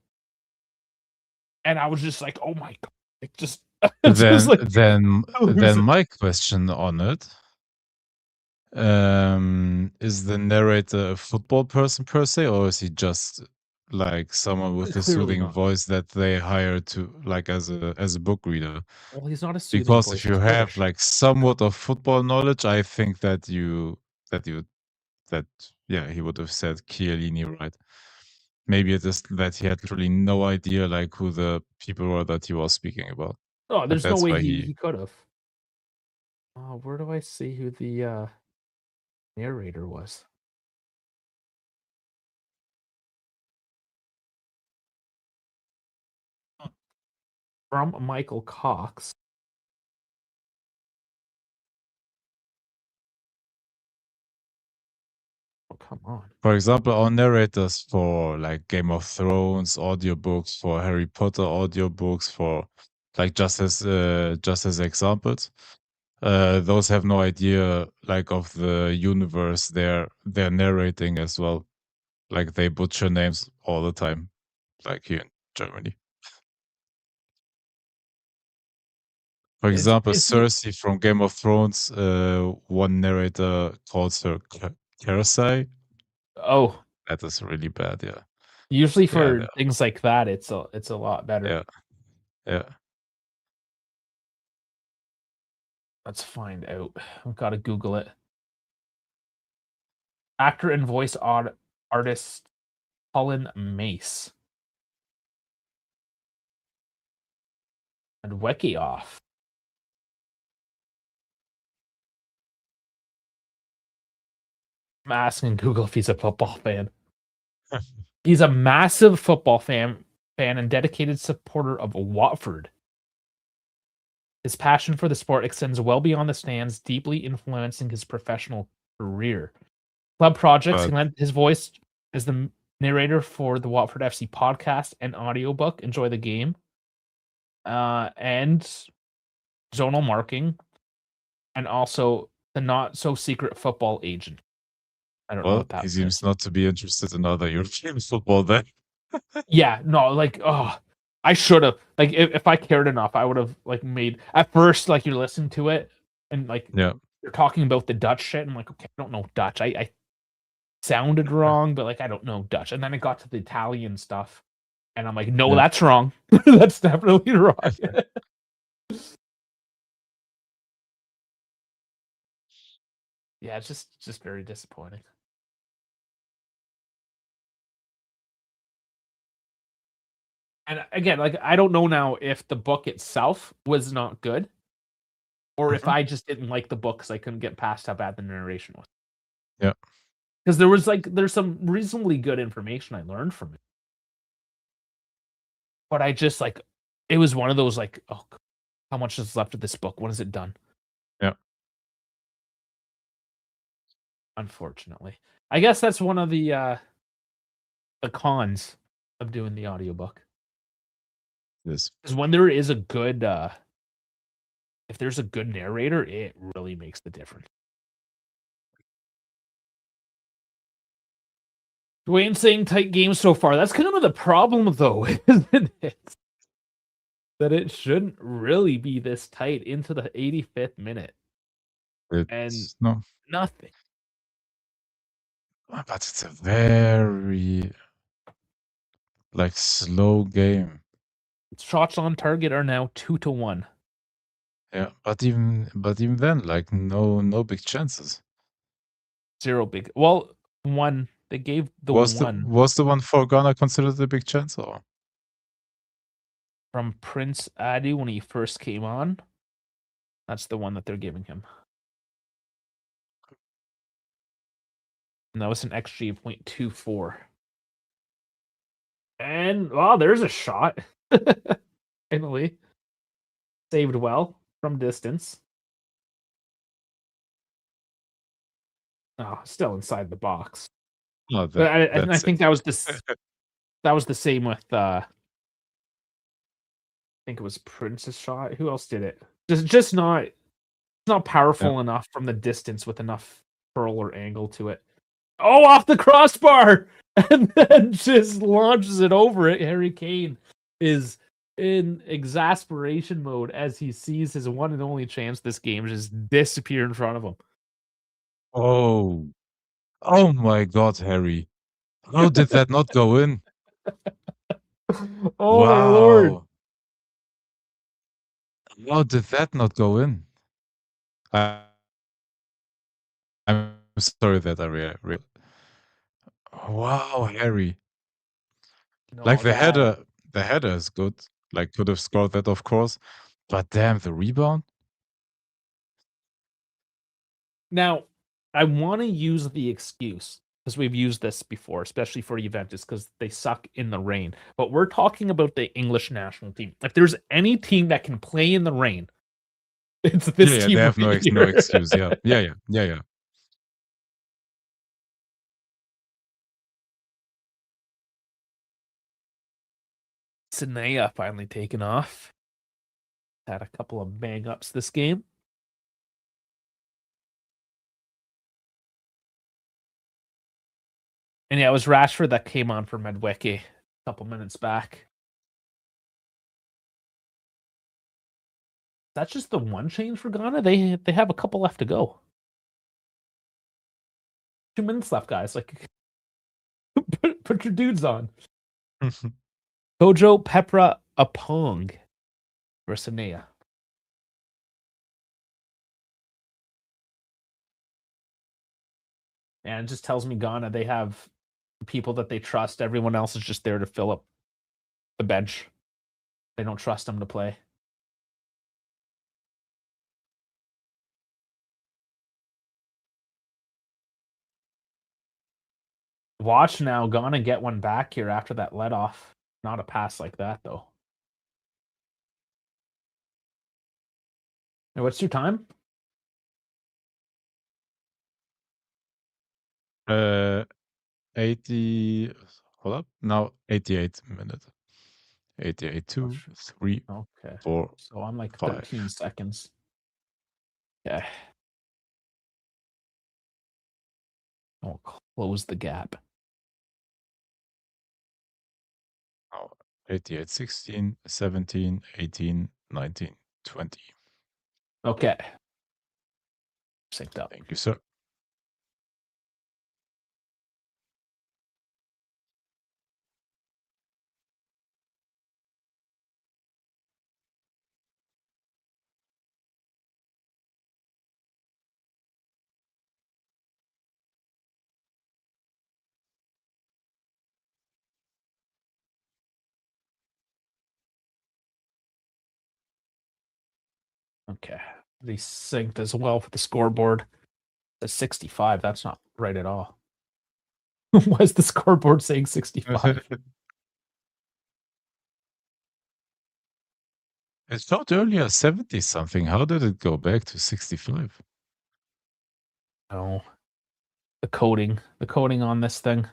And I was just like, oh my god. Like just it's just Then like then lose then it. my question on it, is the narrator a football person per se, or is he just like someone with a Clearly soothing not. voice that they hire to like as a book reader? Well, he's not a soothing Because if voice, you he's have British. like somewhat of football knowledge, I think that you that yeah, he would have said Chiellini, right? Maybe it is that he had literally no idea like who the people were that he was speaking about. Oh, And there's no that's way why he he could have. Where do I see who the narrator was? From Michael Cox. Oh, come on. for example, our narrators for like Game of Thrones audiobooks, for Harry Potter audiobooks, for like just as examples, those have no idea like of the universe they're narrating as well. Like they butcher names all the time, like here in Germany. For example, Is he? Cersei from Game of Thrones, one narrator calls her Cersei. Oh, That is really bad. Yeah, usually yeah, for things like that, it's a lot better. yeah, yeah. Let's find out. I've got to Google it. Actor and voice artist Colin Mace and Weki off. I'm asking Google if he's a football fan. He's a massive football fan and dedicated supporter of Watford. His passion for the sport extends well beyond the stands, deeply influencing his professional career. Club projects, he But lent his voice as the narrator for the Watford FC podcast and audiobook, Enjoy the Game, and Zonal Marking, and also the Not So Secret Football Agent. I don't know well, what that he is. seems not to be interested in other European football then. Yeah, no, like, oh, I should have. Like, if I cared enough, I would have, like, made. At first, like, you're listening to it, and, like, Yeah. you're talking about the Dutch shit, and I'm like, okay, I don't know Dutch. I sounded wrong, but, like, I don't know Dutch. And then it got to the Italian stuff, and I'm like, no, Yeah. that's wrong. That's definitely wrong. Yeah, it's just very disappointing. And again, like I don't know now if the book itself was not good or if Mhm. I just didn't like the book because I couldn't get past how bad the narration was. Yeah. Because there's some reasonably good information I learned from it, but I just like it was one of those like, oh, how much is left of this book? When is it done? Yeah. Unfortunately, I guess that's one of the cons of doing the audiobook. Yes. Because when there is a good if there's a good narrator, it really makes the difference. Dwayne saying tight game so far. That's kind of the problem, though, isn't it? That it shouldn't really be this tight into the 85th minute and It's no, nothing. but it's a very like slow game. Shots on target are now 2-1. Yeah, but even then, like no big chances. Zero big. Well, one. They gave the one Was the one for Ghana considered a big chance or? from Prince Adi when he first came on. That's the one that they're giving him. And that was an XG of 0.24. And, well, there's a shot. Finally. Saved well from distance. Oh, still inside the box. No, But I that's think it. that was the same with I think it was Prince's shot. Who else did it? Just not Yeah. powerful enough from the distance with enough curl or angle to it. Oh, off the crossbar! And then just launches it over it. Harry Kane is in exasperation mode as he sees his one and only chance this game just disappear in front of him. Oh. Oh my God, Harry. How did that not go in? Oh my lord. Wow. How did that not go in? I'm sorry that I wow, Harry. Like No, the header is good. Like could have scored that, of course. But damn, the rebound? now I want to use the excuse because we've used this before, especially for Juventus because they suck in the rain. But we're talking about the English national team. If there's any team that can play in the rain, it's this Yeah, team they have right no here. excuse. Yeah. Sinea finally taken off. Had a couple of bang ups this game. And yeah, it was Rashford that came on for Medweke a couple minutes back. That's just the one change for Ghana. They have a couple left to go. 2 minutes left, guys. Like, put your dudes on. Kojo Pepra Apong for Sinea. And it just tells me Ghana, they have people that they trust. Everyone else is just there to fill up the bench. They don't trust them to play. Watch now, Ghana get one back here after that let off. Not a pass like that, though. Hey, what's your time? 80 hold up. Now 88 minutes. 88, Oh, 2, 3, okay. 4, So I'm like 5. 13 seconds. Yeah. I'll close the gap. Oh, 88, 16, 17, 18, 19, 20. Okay. Synced up. Thank you, sir. Okay. They synced as well for the scoreboard. The 65. That's not right at all. Why is the scoreboard saying 65? It showed earlier 70 something. How did it go back to 65? No. The coding on this thing.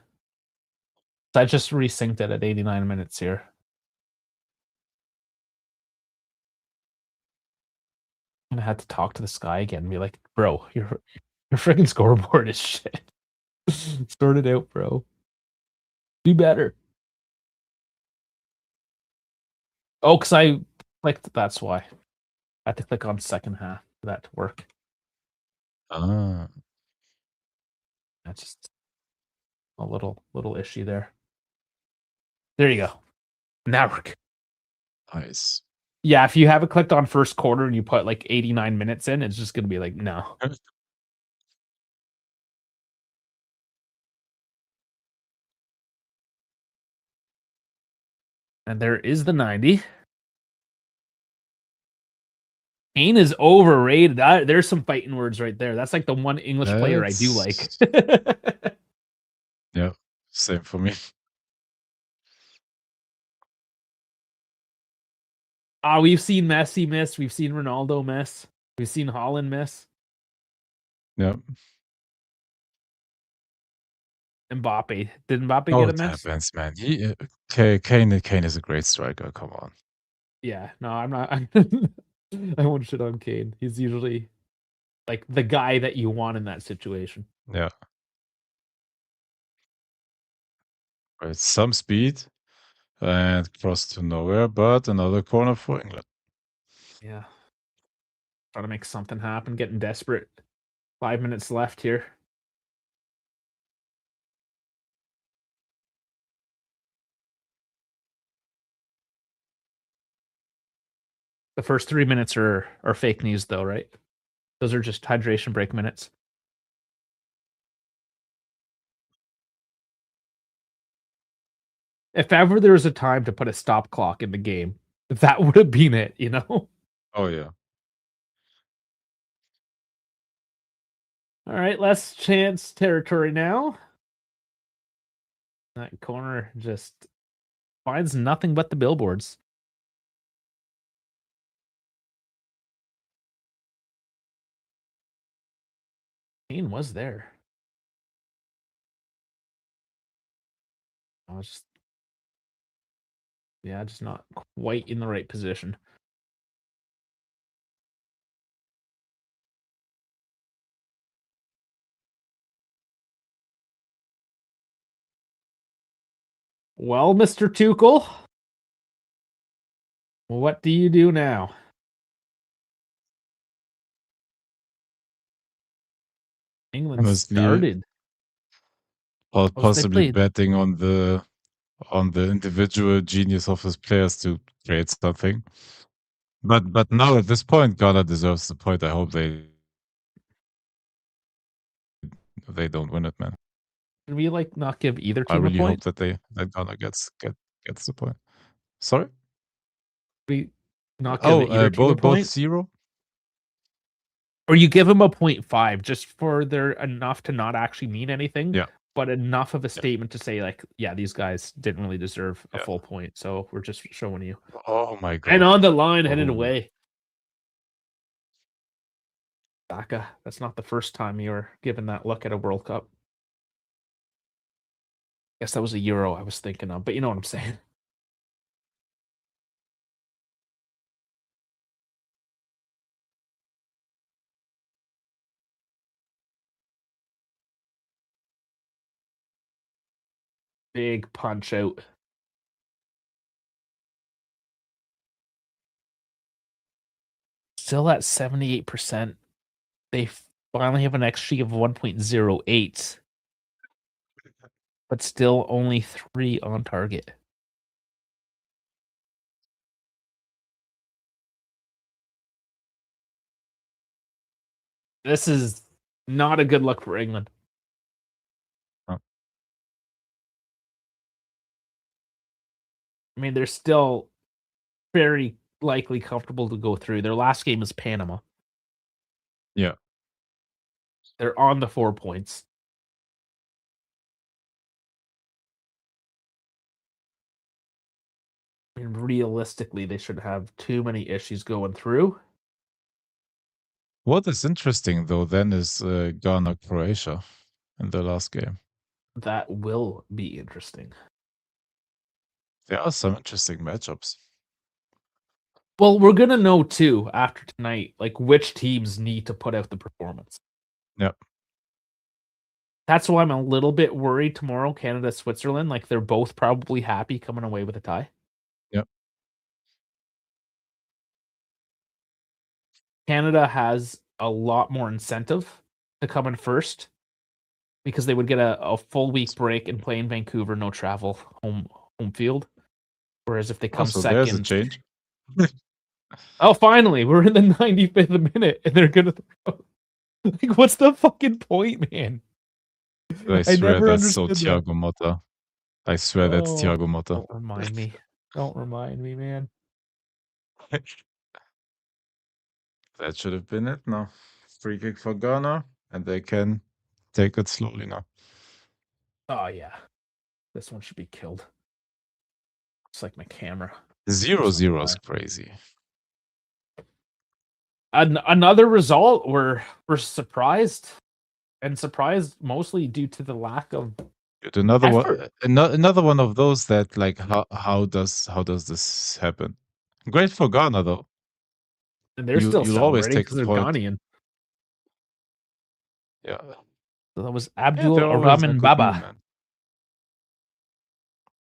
I just resynced it at 89 minutes here. And I had to talk to this guy again and be like, bro, your freaking scoreboard is shit. Sort it out, bro. Do better. Oh, because I clicked. That's why. I had to click on second half for that to work. Ah, That's just a little issue there. There you go. Now we're good. nice. Yeah, if you have it clicked on first quarter and you put like 89 minutes in, it's just gonna be like no. And there is the 90. Kane is overrated. There's some fighting words right there. That's like the one English player I do like. That's yeah, same for me. We've seen Messi miss. We've seen Ronaldo miss. We've seen Haaland miss. Yeah. Mbappe. Did Mbappe Oh, get a it miss? happens, man. Kane is a great striker. Come on. Yeah. No, I'm not. I won't shit on Kane. He's usually like the guy that you want in that situation. Yeah. Right. Some speed and cross to nowhere, but another corner for England. Yeah. Trying to make something happen. Getting desperate. 5 minutes left here. The first 3 minutes are fake news, though, right? Those are just hydration break minutes. If ever there was a time to put a stop clock in the game, that would have been it, you know? Oh yeah. All right, less chance territory now. That corner just finds nothing but the billboards. Kane was there. I was just, yeah, just not quite in the right position. Well, Mr. Tuchel, what do you do now? England Honestly, started. Oh, so they possibly played. betting on the individual genius of his players to create something. But now at this point, Ghana deserves the point. I hope they don't win it, man. Did we like not give either I team a really hope point? that Ghana gets the point. Sorry? We not give either Oh, team a both point? 0? Or you give them a 0.5 just for their enough to not actually mean anything, Yeah. but enough of a Yeah. statement to say like, yeah, these guys didn't really deserve a Yeah. full point. So we're just showing you. Oh my And god. on the line, headed Oh. away. Saka, that's not the first time you were given that look at a World Cup. Guess that was a Euro I was thinking of, but you know what I'm saying. Big punch out. Still at 78%. They finally have an XG of 1.08, but still only 3 on target. This is not a good look for England. Oh. I mean, they're still very likely comfortable to go through. Their last game is Panama. Yeah. They're on the 4 points. I mean, realistically, they should have too many issues going through. What is interesting though then is Ghana Croatia in the last game. That will be interesting. There are some interesting matchups. Well, we're gonna know too after tonight, like which teams need to put out the performance. Yeah. That's why I'm a little bit worried tomorrow, Canada, Switzerland. Like, they're both probably happy coming away with a tie. Yep. Canada has a lot more incentive to come in first because they would get a full week break and play in Vancouver, no travel, home field. Whereas if they come Also, there's a second, change. oh, finally, we're in the 95th minute, and they're gonna throw. Like, what's the fucking point, man? I I swear never that's so understood that. Thiago Motta. I swear that's Oh, Thiago Motta. don't remind me. Don't remind me, man. That should have been it now. Free kick for Ghana, and they can take it slowly now. Oh yeah, this one should be killed. It's like my camera. 0-0 is crazy. Another result. We're surprised, and surprised mostly due to the lack of Dude, another effort. one, another one of those that like how does this happen? Great for Ghana though. And they're still You'll always celebrating take because a they're point. Ghanaian. Yeah, So that was yeah, Abdul they're always in a Rahman good Baba. movement.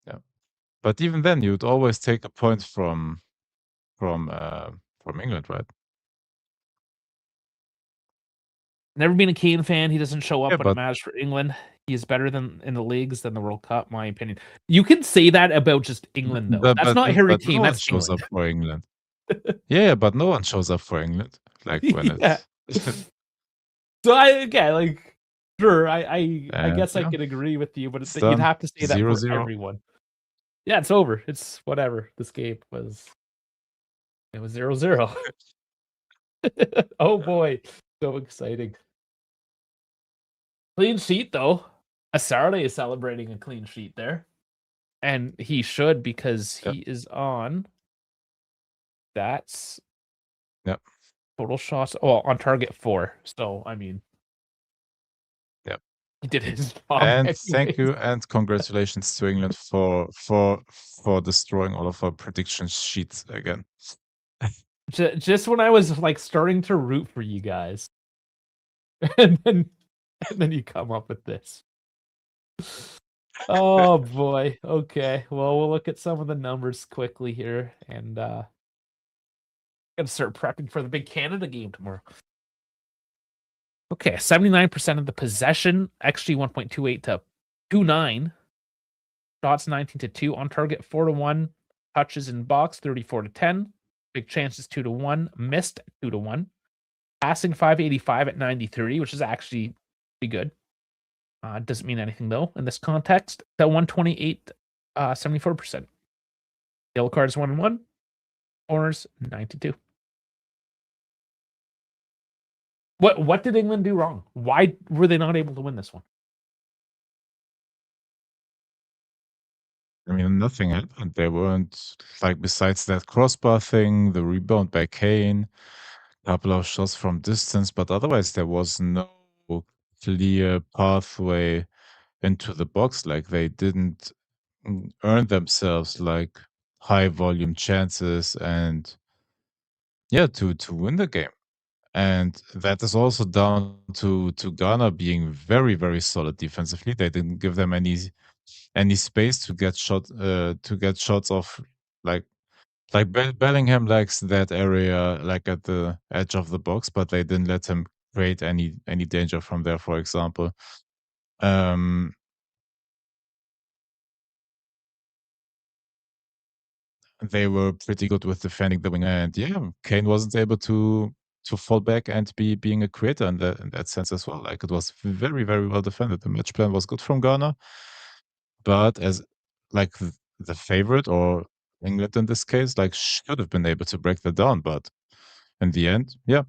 Yeah, but even then, you'd always take a point from England, right? Never been a Kane fan. He doesn't show Yeah, up when it but matters for England. He is better than in the leagues than the World Cup, my opinion. You can say that about just England, though. That's not Harry but no Kane. one That's shows England. up for England. Yeah, but no one shows up for England. Like when Yeah. it's So like, sure, I and guess I yeah, could agree with you, it's but you'd done. have to say that for 0-0. everyone. Yeah, it's over. It's whatever. This game was. It was 0-0. Oh boy, so exciting! Clean sheet though. Asarde is celebrating a clean sheet there, and he should because Yep, he is on. That's yep, total shots. Oh, on target 4. So I mean, yep. he did his job And thank anyways. you and congratulations to England for destroying all of our prediction sheets again. Just when I was like starting to root for you guys, and then you come up with this. Oh boy. Okay. Well, we'll look at some of the numbers quickly here, and gotta start prepping for the big Canada game tomorrow. Okay, 79% of the possession, XG 1.28 to 2.9, shots 19 to 2, on target 4 to 1, touches in box 34 to 10, big chances 2 to 1, missed 2 to 1, passing 585 at 93, which is actually pretty good. Doesn't mean anything though in this context. The 128, 74%. Yellow cards 1 and 1, corners 92. What did England do wrong? Why were they not able to win this one? I mean, nothing happened. They weren't like besides that crossbar thing, the rebound by Kane, a couple of shots from distance, but otherwise there was no clear pathway into the box. Like they didn't earn themselves like high volume chances and yeah, to win the game. And that is also down to Ghana being very, very solid defensively. They didn't give them any space to get shots off like Bellingham likes that area like at the edge of the box, but they didn't let him create any danger from there, for example. Um they were pretty good with defending the wing, and yeah, Kane wasn't able to fall back and being a creator in that sense as well. Like it was very, very well defended. The match plan was good from Ghana, but as like the favorite or England in this case, like should have been able to break that down. But in the end, yeah,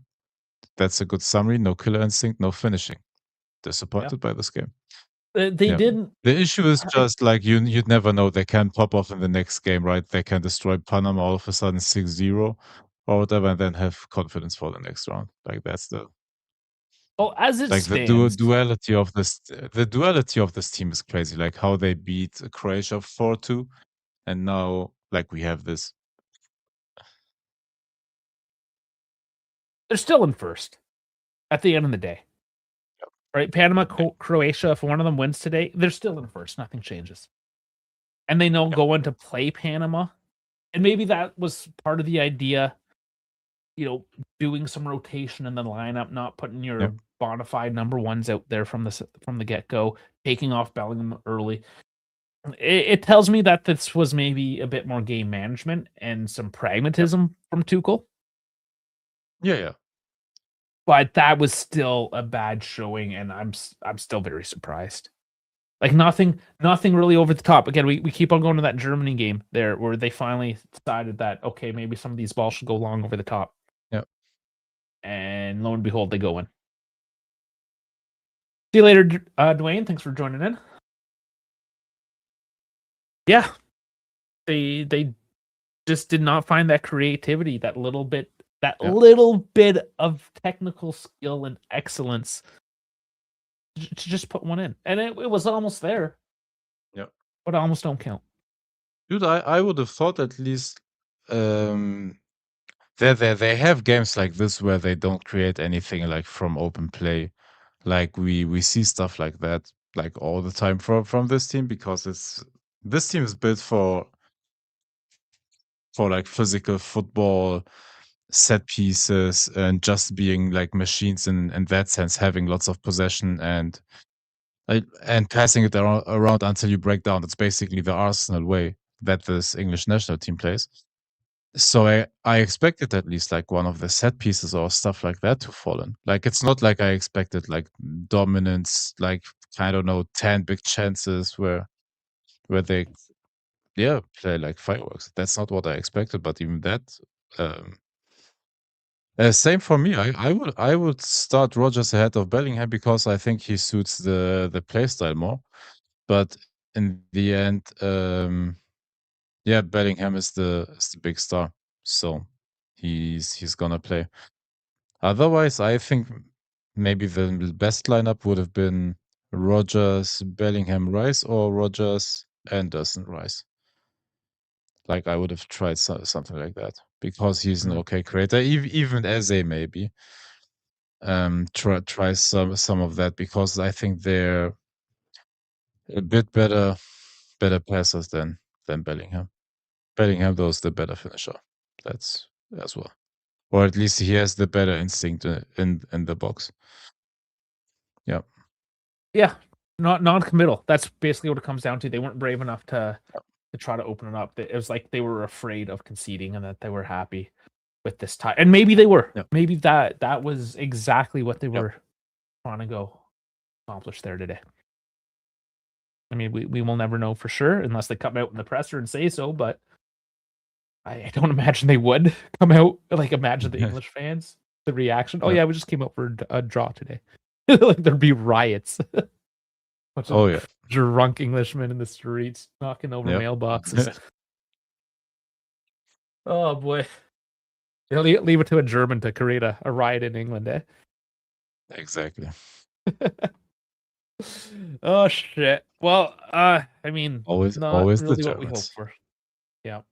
that's a good summary. No killer instinct, no finishing. Yeah. Disappointed by this game. They Yeah. didn't. The issue is just like you'd never know. They can pop off in the next game, right? They can destroy Panama all of a sudden 6-0 or whatever, and then have confidence for the next round. Like that's the Well, as it like stands, the duality of this team is crazy. Like how they beat Croatia 4-2, and now like we have this. they're still in first at the end of the day. right? Panama, Croatia. If one of them wins today, they're still in first. Nothing changes, and they know Yep. going to play Panama, and maybe that was part of the idea. Doing some rotation in the lineup, not putting your Yep. bona fide number ones out there from the get go, taking off Bellingham early. It tells me that this was maybe a bit more game management and some pragmatism from Tuchel, Yeah. but that was still a bad showing, and I'm still very surprised. Like nothing really over the top. Again, we keep on going to that Germany game there where they finally decided that okay, maybe some of these balls should go long over the top. Yep. And lo and behold, they go in. See you later, Dwayne. Thanks for joining in. Yeah, they just did not find that creativity, that little bit of technical skill and excellence to just put one in, and it was almost there. Yep. But almost don't count. Dude, I would have thought at least they have games like this where they don't create anything like from open play. Like we see stuff like that like all the time from this team because this team is built for like physical football, set pieces, and just being like machines in that sense, having lots of possession and passing it around until you break down. It's basically the Arsenal way that this English national team plays. So I expected at least like one of the set pieces or stuff like that to fall in. Like it's not like I expected like dominance, like I don't know, 10 big chances where they play like fireworks. That's not what I expected, but even that um same for me. I would start Rogers ahead of Bellingham because I think he suits the play style more. But in the end, Bellingham is the big star, so he's gonna play. Otherwise, I think maybe the best lineup would have been Rogers, Bellingham, Rice, or Rogers, Anderson, Rice. Like I would have tried something like that because he's an okay creator, even Eze maybe. Try some of that because I think they're a bit better passers than Bellingham. Bellingham though is the better finisher. That's as well. Or at least he has the better instinct in the box. Yeah. Yeah, not non-committal. That's basically what it comes down to. They weren't brave enough to try to open it up. It was like they were afraid of conceding, and that they were happy with this tie. And maybe they were. Yep. Maybe that was exactly what they Yep. were trying to go accomplish there today. I mean, we will never know for sure unless they come out in the presser and say so, but I don't imagine they would come out. Like, imagine the English fans, the reaction. Oh, Yep. yeah, we just came out for a draw today. Like, there'd be riots. Bunch Oh, of yeah. drunk Englishmen in the streets knocking over Yep. mailboxes. Oh, boy. Yeah, leave it to a German to create a riot in England, eh? Exactly. Oh, shit. Well, I mean, Always not always the really what we hoped Germans. for. Yeah.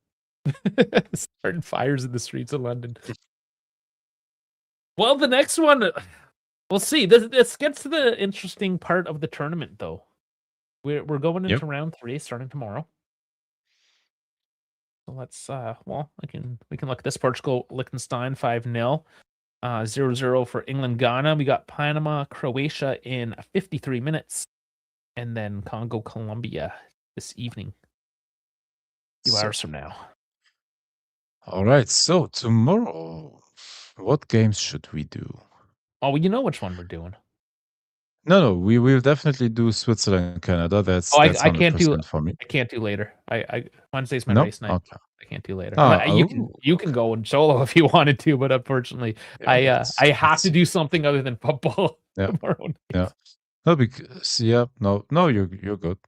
Starting fires in the streets of London. Well, the next one, we'll see. This gets to the interesting part of the tournament, though. We're going Yep. into round 3 starting tomorrow. So let's we can look at this. Portugal, Liechtenstein 5-0. 0-0 for England, Ghana. We got Panama, Croatia in 53 minutes. And then Congo, Colombia this evening. A few hours from now. All right. So tomorrow, what games should we do? Oh, well, you know which one we're doing. No, we will definitely do Switzerland, Canada. That's I 100% for me. I can't do later. I Wednesday's my No? race night. Okay. I can't do later. Ah, You can go and solo if you wanted to, but unfortunately, Yeah, I have let's to do something other than football Yeah. tomorrow night. Yeah. No, because no, you're good.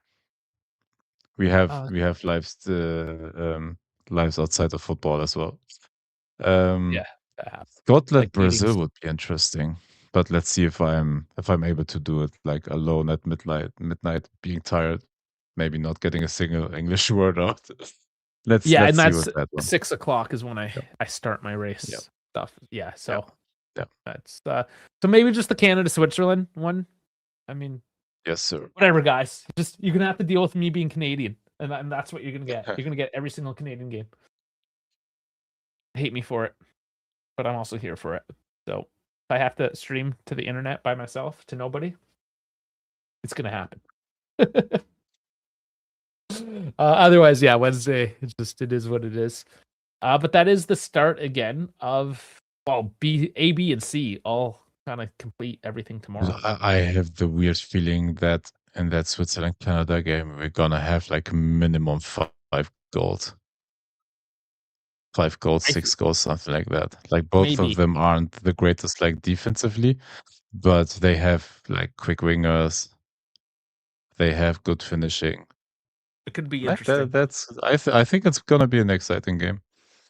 We have lives outside of football as well. Yeah. Scotland, Like Brazil meetings. would be interesting, but let's see if I'm able to do it like alone at midnight, being tired, maybe not getting a single English word out. Let's And see that's with that one. 6:00 is when I start my race Yep. stuff. Yeah, so Yep. that's so maybe just the Canada Switzerland one. I mean, Yes, sir. whatever, guys. Just you're gonna have to deal with me being Canadian, and that's what you're gonna get. You're gonna get every single Canadian game. Hate me for it, but I'm also here for it. So if I have to stream to the internet by myself to nobody, it's gonna happen. Otherwise, yeah, Wednesday. It is what it is. But that is the start again of A, B, and C all kind of complete everything tomorrow. I have the weird feeling that in that Switzerland-Canada game, we're gonna have like minimum 5 goals. 5 goals, I 6 goals, something like that. Like both of maybe them aren't the greatest like defensively, but they have like quick wingers. They have good finishing. it could be Like interesting. I think it's gonna be an exciting game.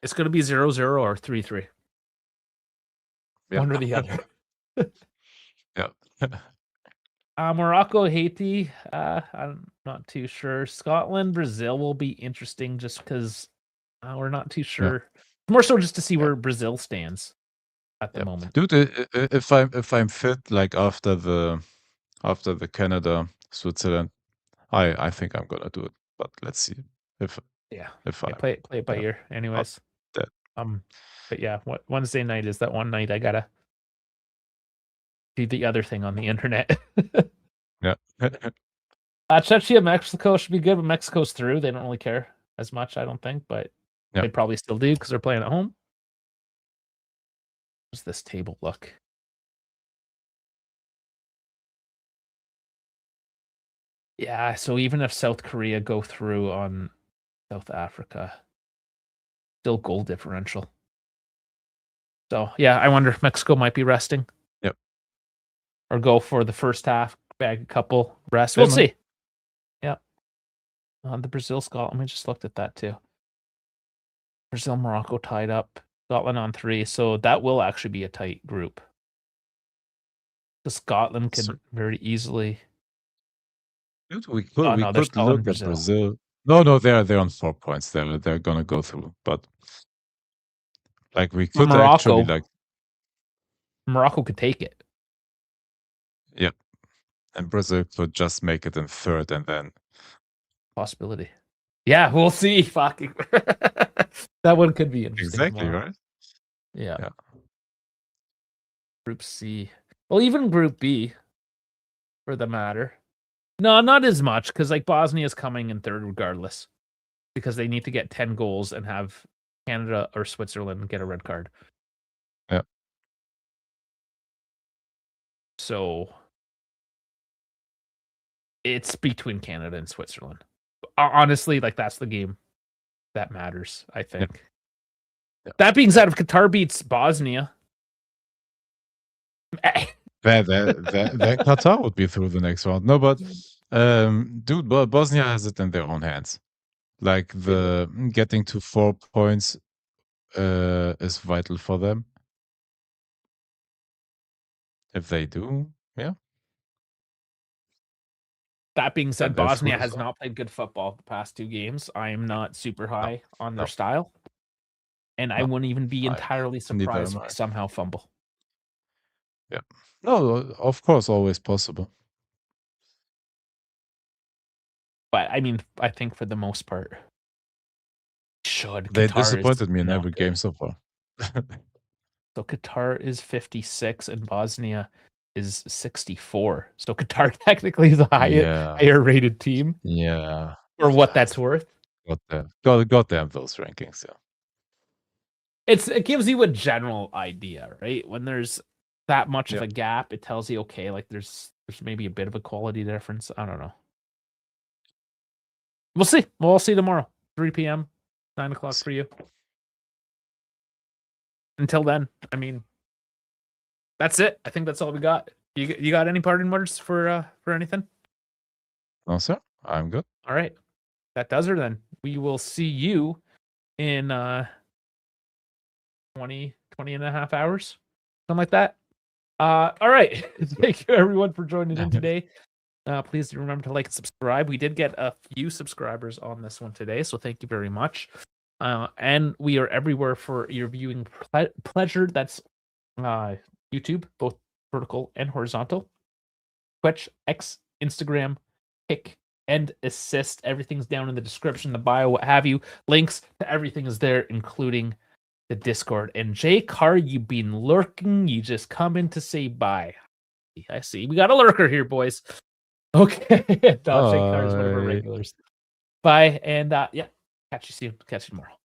It's going to be 0-0 or 3-3, Yeah. one or the other. Yeah. Morocco, Haiti. I'm not too sure. Scotland, Brazil will be interesting just because we're not too Yeah. sure. More so just to see Yeah. where Brazil stands at the Yeah. moment. Dude, if I'm fit, like after the Canada Switzerland, I think I'm gonna do it. But let's see if Yeah, if yeah. I'm Play it by yeah ear. up Anyways, that but yeah, what Wednesday night is that one night I gotta do the other thing on the internet. yeah Czechia, Mexico should be good, but Mexico's through. They don't really care as much, I don't think, but yeah. they probably still do because they're playing at home. How's this table look? Yeah, so even if South Korea go through on South Africa, still goal differential. So yeah, I wonder if Mexico might be resting. Yep. Or go for the first half, bag a couple rest. They We'll might. see. Yeah. The Brazil Scotland, we just looked at that too. Brazil Morocco tied up. Scotland on 3, so that will actually be a tight group. The Scotland could very easily. Dude, Oh we no, they're could Scotland, look at Brazil. Brazil. No, they're on 4 points. They're gonna go through. But like we could actually Morocco, like Morocco could take it. yeah, and Brazil could just make it in third, and then Possibility. Yeah, we'll see. Fucking that one could be interesting exactly tomorrow. right. Yeah. Yeah. Group C. Well, even Group B, for the matter. No, not as much because like Bosnia's coming in third regardless, because they need to get 10 goals and have Canada or Switzerland get a red card. Yeah. So it's between Canada and Switzerland. Honestly, like that's the game that matters, I think. Yeah. That being said, if Qatar beats Bosnia, That Qatar would be through the next round. No, but dude, Bosnia has it in their own hands. Like the getting to 4 points is vital for them. If they do, yeah. that being said, They're through Bosnia as has well. not played good football the past 2 games. I am not super high on their No. style. And I No. wouldn't even be I entirely neither surprised am if we I. somehow fumble. Yeah. No, of course, always possible. But I mean, I think for the most part, should They Qatar is disappointed me in not every good. game so far. So Qatar is 56 and Bosnia is 64. So Qatar technically is a Yeah. higher rated team Yeah. for what that's worth. Got them those rankings, yeah. It gives you a general idea, right? When there's that much of Yeah. a gap, it tells you okay, like there's maybe a bit of a quality difference. I don't know. We'll see. We'll see tomorrow, 3 p.m., 9 o'clock for you. Until then, I mean, that's it. I think that's all we got. You got any parting words for anything? No, sir. I'm good. All right. That does her then. We will see you in 20 and a half hours. Something like that. All right. Thank you everyone for joining in today. Please remember to like and subscribe. We did get a few subscribers on this one today, so thank you very much. And we are everywhere for your viewing pleasure. That's YouTube, both vertical and horizontal. Twitch, X, Instagram, Kick, and Assist. Everything's down in the description, the bio, what have you. Links to everything is there, including the Discord. And Jay Carr, you've been lurking. You just come in to say bye. I see. We got a lurker here, boys. Okay. Jay Carr is one of our Bye. regulars. Bye. And yeah, catch you soon. Catch you tomorrow.